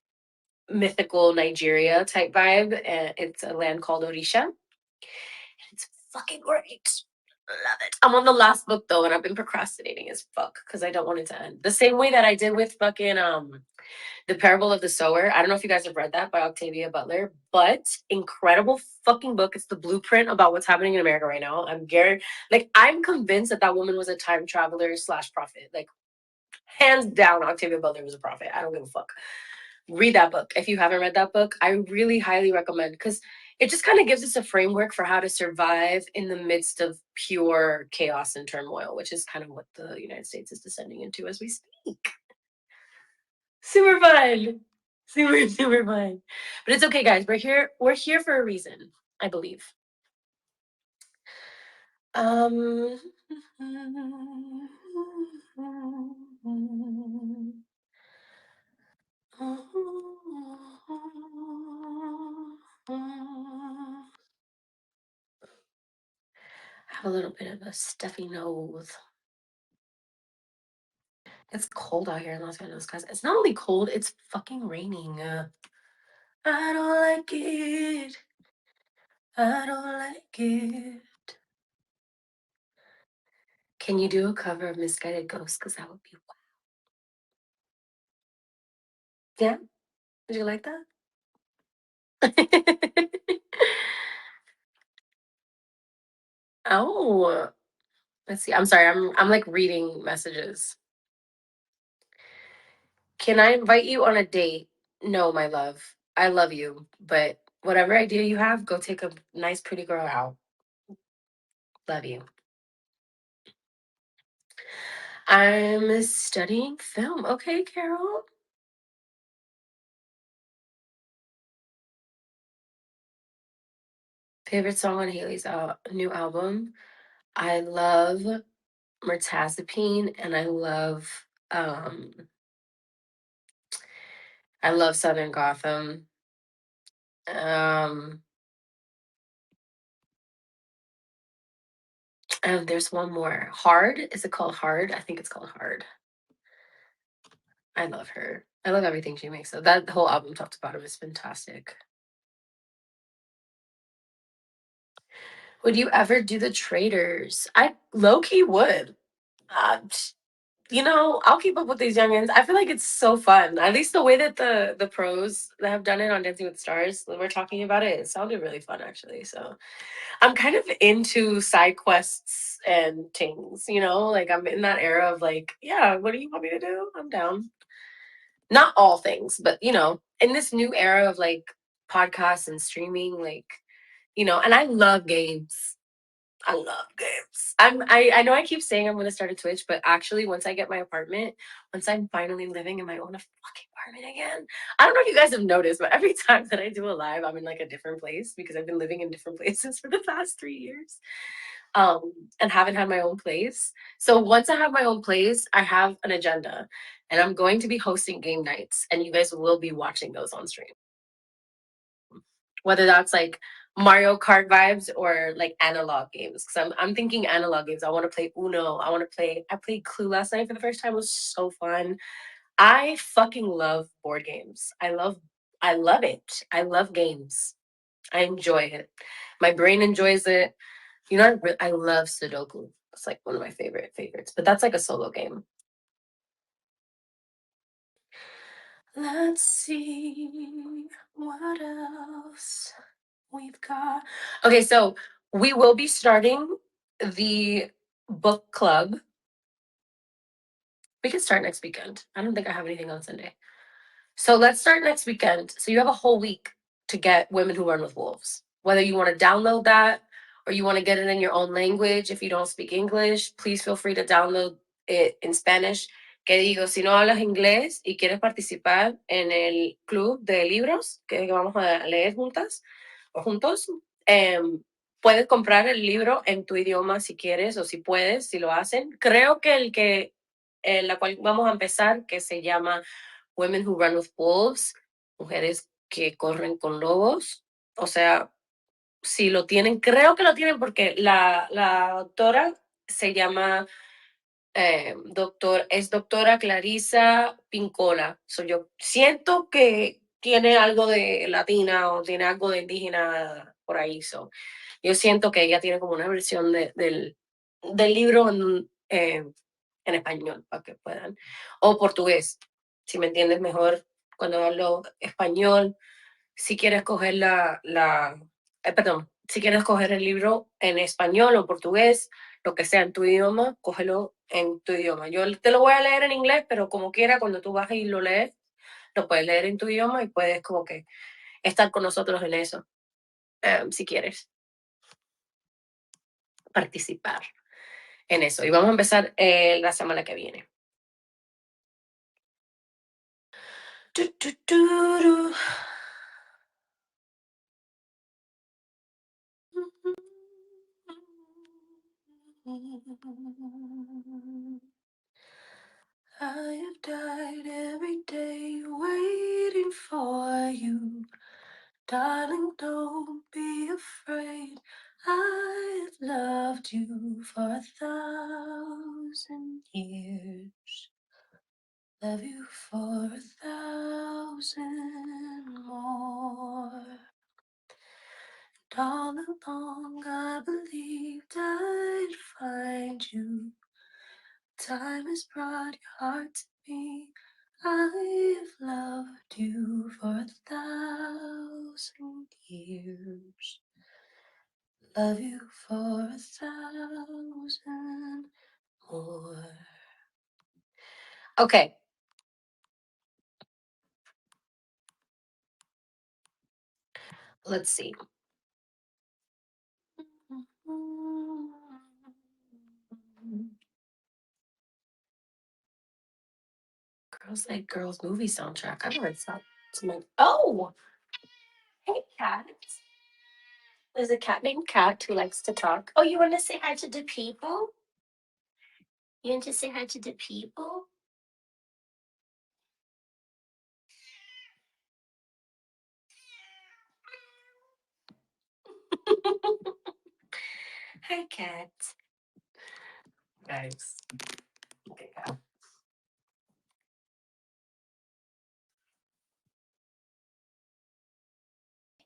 mythical Nigeria type vibe. And it's a land called Orisha. It's fucking great. Love it. I'm on the last book though, and I've been procrastinating as fuck because I don't want it to end. The same way that I did with fucking The Parable of the Sower. I don't know if you guys have read that by Octavia Butler, but incredible fucking book. It's the blueprint about what's happening in America right now. I'm convinced that that woman was a time traveler slash prophet. Like, hands down, Octavia Butler was a prophet. I don't give a fuck. Read that book. If you haven't read that book, I really highly recommend because it just kind of gives us a framework for how to survive in the midst of pure chaos and turmoil, which is kind of what the United States is descending into as we speak. Super fun. Super, super fun. But it's okay, guys. We're here for a reason, I believe. Um I have a little bit of a stuffy nose. It's cold out here in Los Angeles, guys. It's not only cold, it's fucking raining. I don't like it. I don't like it. Can you do a cover of Misguided Ghosts? Because that would be wow. Yeah? Did you like that? Oh, let's see. I'm sorry. I'm like reading messages. Can I invite you on a date? No, my love. I love you, but whatever idea you have, go take a nice pretty girl out. Love you. I'm studying film. Okay, Carol. Favorite song on Haley's new album? I love Mertazapine and I love Southern Gotham. Um, and there's one more. Hard. Is it called Hard? I think it's called Hard. I love her. I love everything she makes. So that whole album talks about him is fantastic. Would you ever do the traders? I low key would. Uh, I'll keep up with these youngins. I feel like it's so fun. At least the way that the pros that have done it on Dancing with the Stars, when we're talking about it, it sounded really fun actually. So I'm kind of into side quests and things, like I'm in that era of like, yeah, what do you want me to do? I'm down. Not all things, but in this new era of like podcasts and streaming, like, and I love games. I love games. I know I keep saying I'm gonna start a Twitch, but actually once I get my apartment, once I'm finally living in my own fucking apartment again. I don't know if you guys have noticed, but every time that I do a live, I'm in like a different place because I've been living in different places for the past 3 years. And haven't had my own place. So once I have my own place, I have an agenda. And I'm going to be hosting game nights, and you guys will be watching those on stream. Whether that's like Mario Kart vibes or like analog games. Because I'm thinking analog games. I want to play Uno. I played Clue last night for the first time. It was so fun. I fucking love board games. I love it. I love games. I enjoy it. My brain enjoys it. I love Sudoku. It's like one of my favorites. But that's like a solo game. Let's see what else we've got. Okay, so we will be starting the book club. We can start next weekend. I don't think I have anything on Sunday. So let's start next weekend. So you have a whole week to get Women Who Run with Wolves. Whether you want to download that or you want to get it in your own language, if you don't speak English, please feel free to download it in Spanish. Que digo, si no hablas inglés y quieres participar en el club de libros que vamos a leer juntas o juntos, puedes comprar el libro en tu idioma si quieres o si puedes, si lo hacen. Creo que la cual vamos a empezar, que se llama Women Who Run with Wolves, mujeres que corren con lobos. O sea, si lo tienen, creo que lo tienen porque la autora se llama es doctora Clarisa Pincola. Yo siento que tiene algo de latina o tiene algo de indígena por ahí. Yo siento que ella tiene como una versión del libro en español para que puedan. O portugués, si me entiendes mejor cuando hablo español. Si quieres coger perdón, si quieres coger el libro en español o portugués, lo que sea en tu idioma, cógelo en tu idioma. Yo te lo voy a leer en inglés, pero como quiera, cuando tú bajes y lo lees, lo puedes leer en tu idioma y puedes como que estar con nosotros en eso, si quieres participar en eso. Y vamos a empezar la semana que viene. Du, du, du, du. I have died every day waiting for you. Darling, don't be afraid. I've loved you for 1,000 years. Love you for 1,000 more. And all along I believed I'd find you. Time has brought your heart to me. I've loved you for 1,000 years. Love you for 1,000 more. Okay. Let's see. Girls Like Girls movie soundtrack. I don't know it's not. Oh, hey, cat. There's a cat named Cat who likes to talk. Oh, you want to say hi to the people? You want to say hi to the people? Hi, cat. Guys. Okay, cat.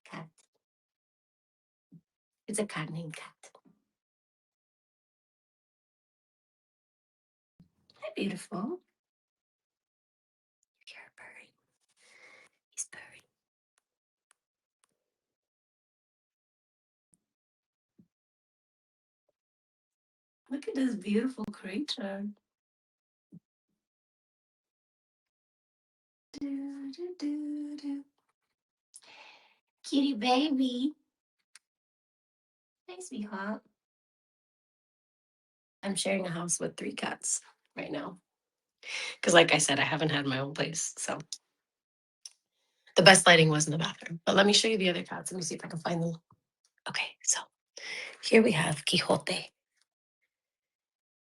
Cat. It's a cat named Cat. Hi, beautiful. You're purring. He's purring. Look at this beautiful creature. Do, do, do, do. Kitty baby. Hey, sweetheart. I'm sharing a house with 3 cats right now. Because, like I said, I haven't had my own place. So the best lighting was in the bathroom. But let me show you the other cats. Let me see if I can find them. Okay, so here we have Quijote.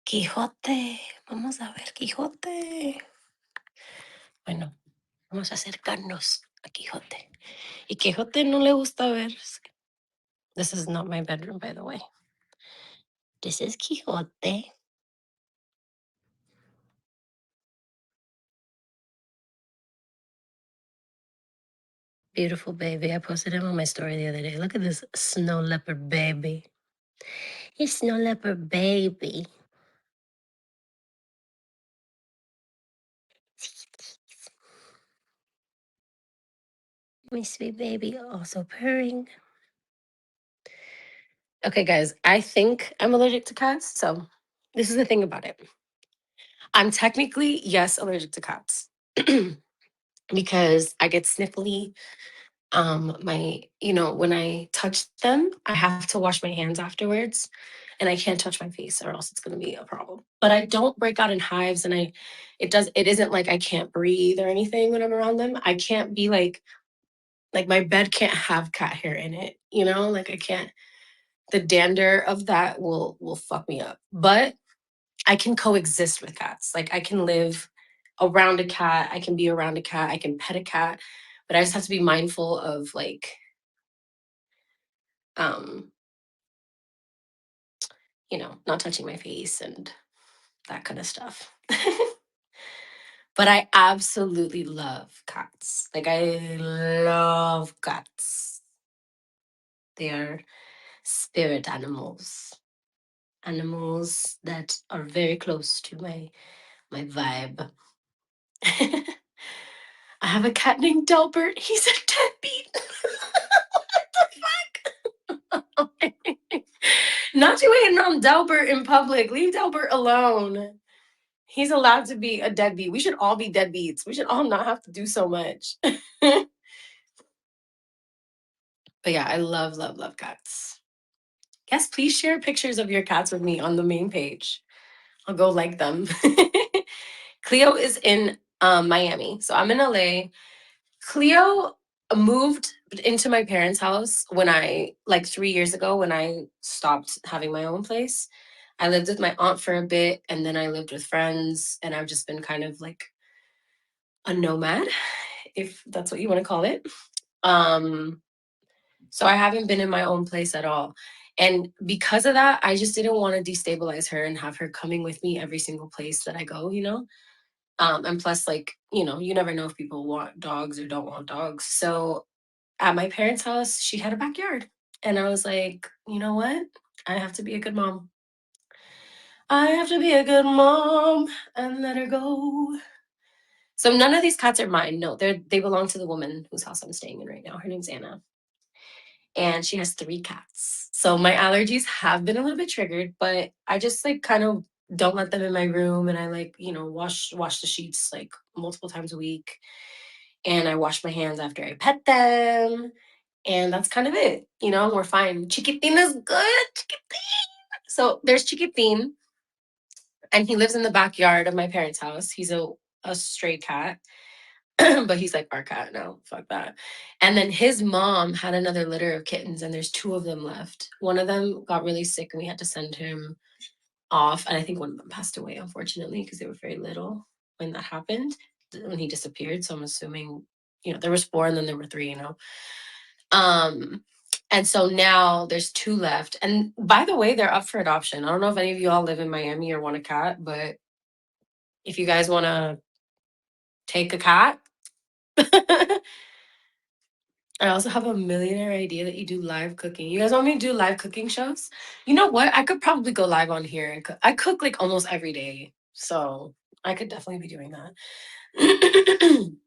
Quijote. Vamos a ver, Quijote. Bueno, vamos a acercarnos a Quijote. Y Quijote no le gusta ver. This is not my bedroom, by the way. This is Quijote. Beautiful baby. I posted him on my story the other day. Look at this snow leopard baby. He's snow leopard baby. My sweet baby also purring. Okay, guys, I think I'm allergic to cats. So this is the thing about it. I'm technically, yes, allergic to cats because I get sniffly. When I touch them, I have to wash my hands afterwards, and I can't touch my face or else it's going to be a problem. But I don't break out in hives, and it isn't like I can't breathe or anything when I'm around them. I can't be like my bed can't have cat hair in it, like I can't. The dander of that will fuck me up. But I can coexist with cats. Like I can live around a cat, I can be around a cat, I can pet a cat, but I just have to be mindful of like um not touching my face and that kind of stuff. But I absolutely love cats. Like I love cats. They are spirit animals. Animals that are very close to my vibe. I have a cat named Delbert. He's a deadbeat. What the fuck? Not you hating on Delbert in public. Leave Delbert alone. He's allowed to be a deadbeat. We should all be deadbeats. We should all not have to do so much. But yeah, I love, love, love cats. Yes, please share pictures of your cats with me on the main page. I'll go like them. Cleo is in Miami. So I'm in LA. Cleo moved into my parents' house when like 3 years ago, when I stopped having my own place. I lived with my aunt for a bit, and then I lived with friends, and I've just been kind of like a nomad, if that's what you want to call it. Um, so I haven't been in my own place at all. And because of that, I just didn't want to destabilize her and have her coming with me every single place that I go. And plus, like, you never know if people want dogs or don't want dogs. So at my parents' house, she had a backyard. And I was like, you know what? I have to be a good mom. I have to be a good mom and let her go. So none of these cats are mine. No, they belong to the woman whose house I'm staying in right now. Her name's Anna. And she has 3 cats. So my allergies have been a little bit triggered, but I just like kind of don't let them in my room, and I like, wash the sheets like multiple times a week. And I wash my hands after I pet them. And that's kind of it. We're fine. Chiquitin is good. Chiquitin. So there's Chiquitin, and he lives in the backyard of my parents' house. He's a stray cat. But he's like our cat now. Fuck that. And then his mom had another litter of kittens, and there's 2 of them left. One of them got really sick, and we had to send him off. And I think one of them passed away, unfortunately, because they were very little when that happened, when he disappeared. So I'm assuming, there was 4, and then there were 3. Um, And so now there's 2 left. And by the way, they're up for adoption. I don't know if any of you all live in Miami or want a cat, but if you guys want to take a cat, I also have a millionaire idea that you do live cooking. You guys want me to do live cooking shows? You know what? I could probably go live on here and cook. I cook like almost every day. So I could definitely be doing that.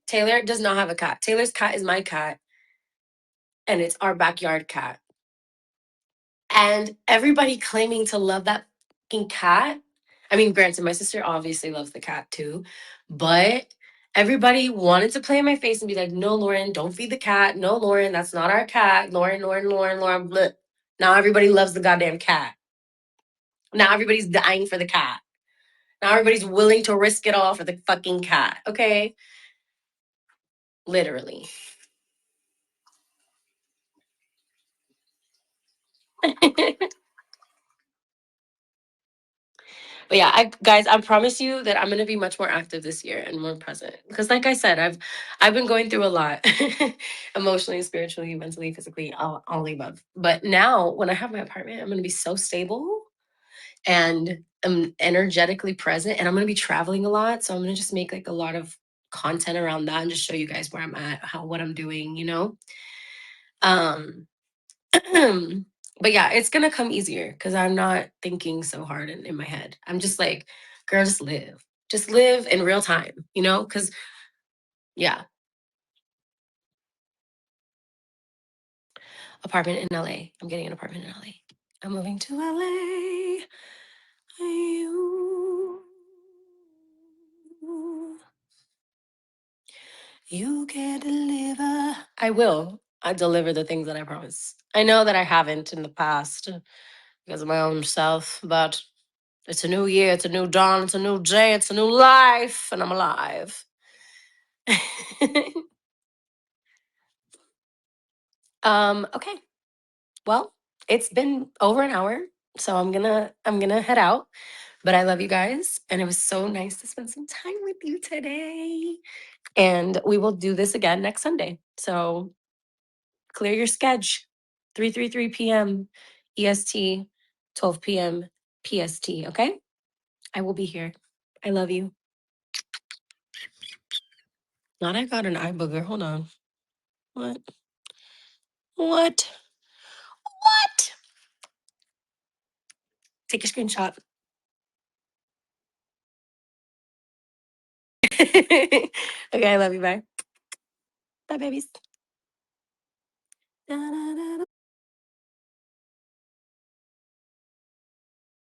Taylor does not have a cat. Taylor's cat is my cat, and it's our backyard cat. And everybody claiming to love that fucking cat. I mean, granted, my sister obviously loves the cat too, but everybody wanted to play in my face and be like, no, Lauren, don't feed the cat. No, Lauren, that's not our cat. Lauren. Bleh. Now everybody loves the goddamn cat. Now everybody's dying for the cat. Now everybody's willing to risk it all for the fucking cat. Okay? Literally. But yeah, guys, I promise you that I'm gonna be much more active this year and more present. Because, like I said, I've been going through a lot, emotionally, spiritually, mentally, physically, all the above. But now, when I have my apartment, I'm gonna be so stable and I'm energetically present, and I'm gonna be traveling a lot. So I'm gonna just make like a lot of content around that and just show you guys where I'm at, what I'm doing. Um, but yeah, it's gonna come easier because I'm not thinking so hard in my head. I'm just like, girl, just live in real time, because yeah, apartment in LA. I'm getting an apartment in LA. I'm moving to LA. You can deliver. I will. I deliver the things that I promise. I know that I haven't in the past because of my own self, but it's a new year, it's a new dawn, it's a new day, it's a new life, and I'm alive. Okay. Well, it's been over an hour, so I'm gonna head out. But I love you guys, and it was so nice to spend some time with you today. And we will do this again next Sunday. So clear your sketch. 3:33 p.m. EST, 12 p.m. PST. Okay. I will be here. I love you. Not I got an eye booger. Hold on. What? What? What? Take a screenshot. Okay, I love you. Bye. Bye, babies.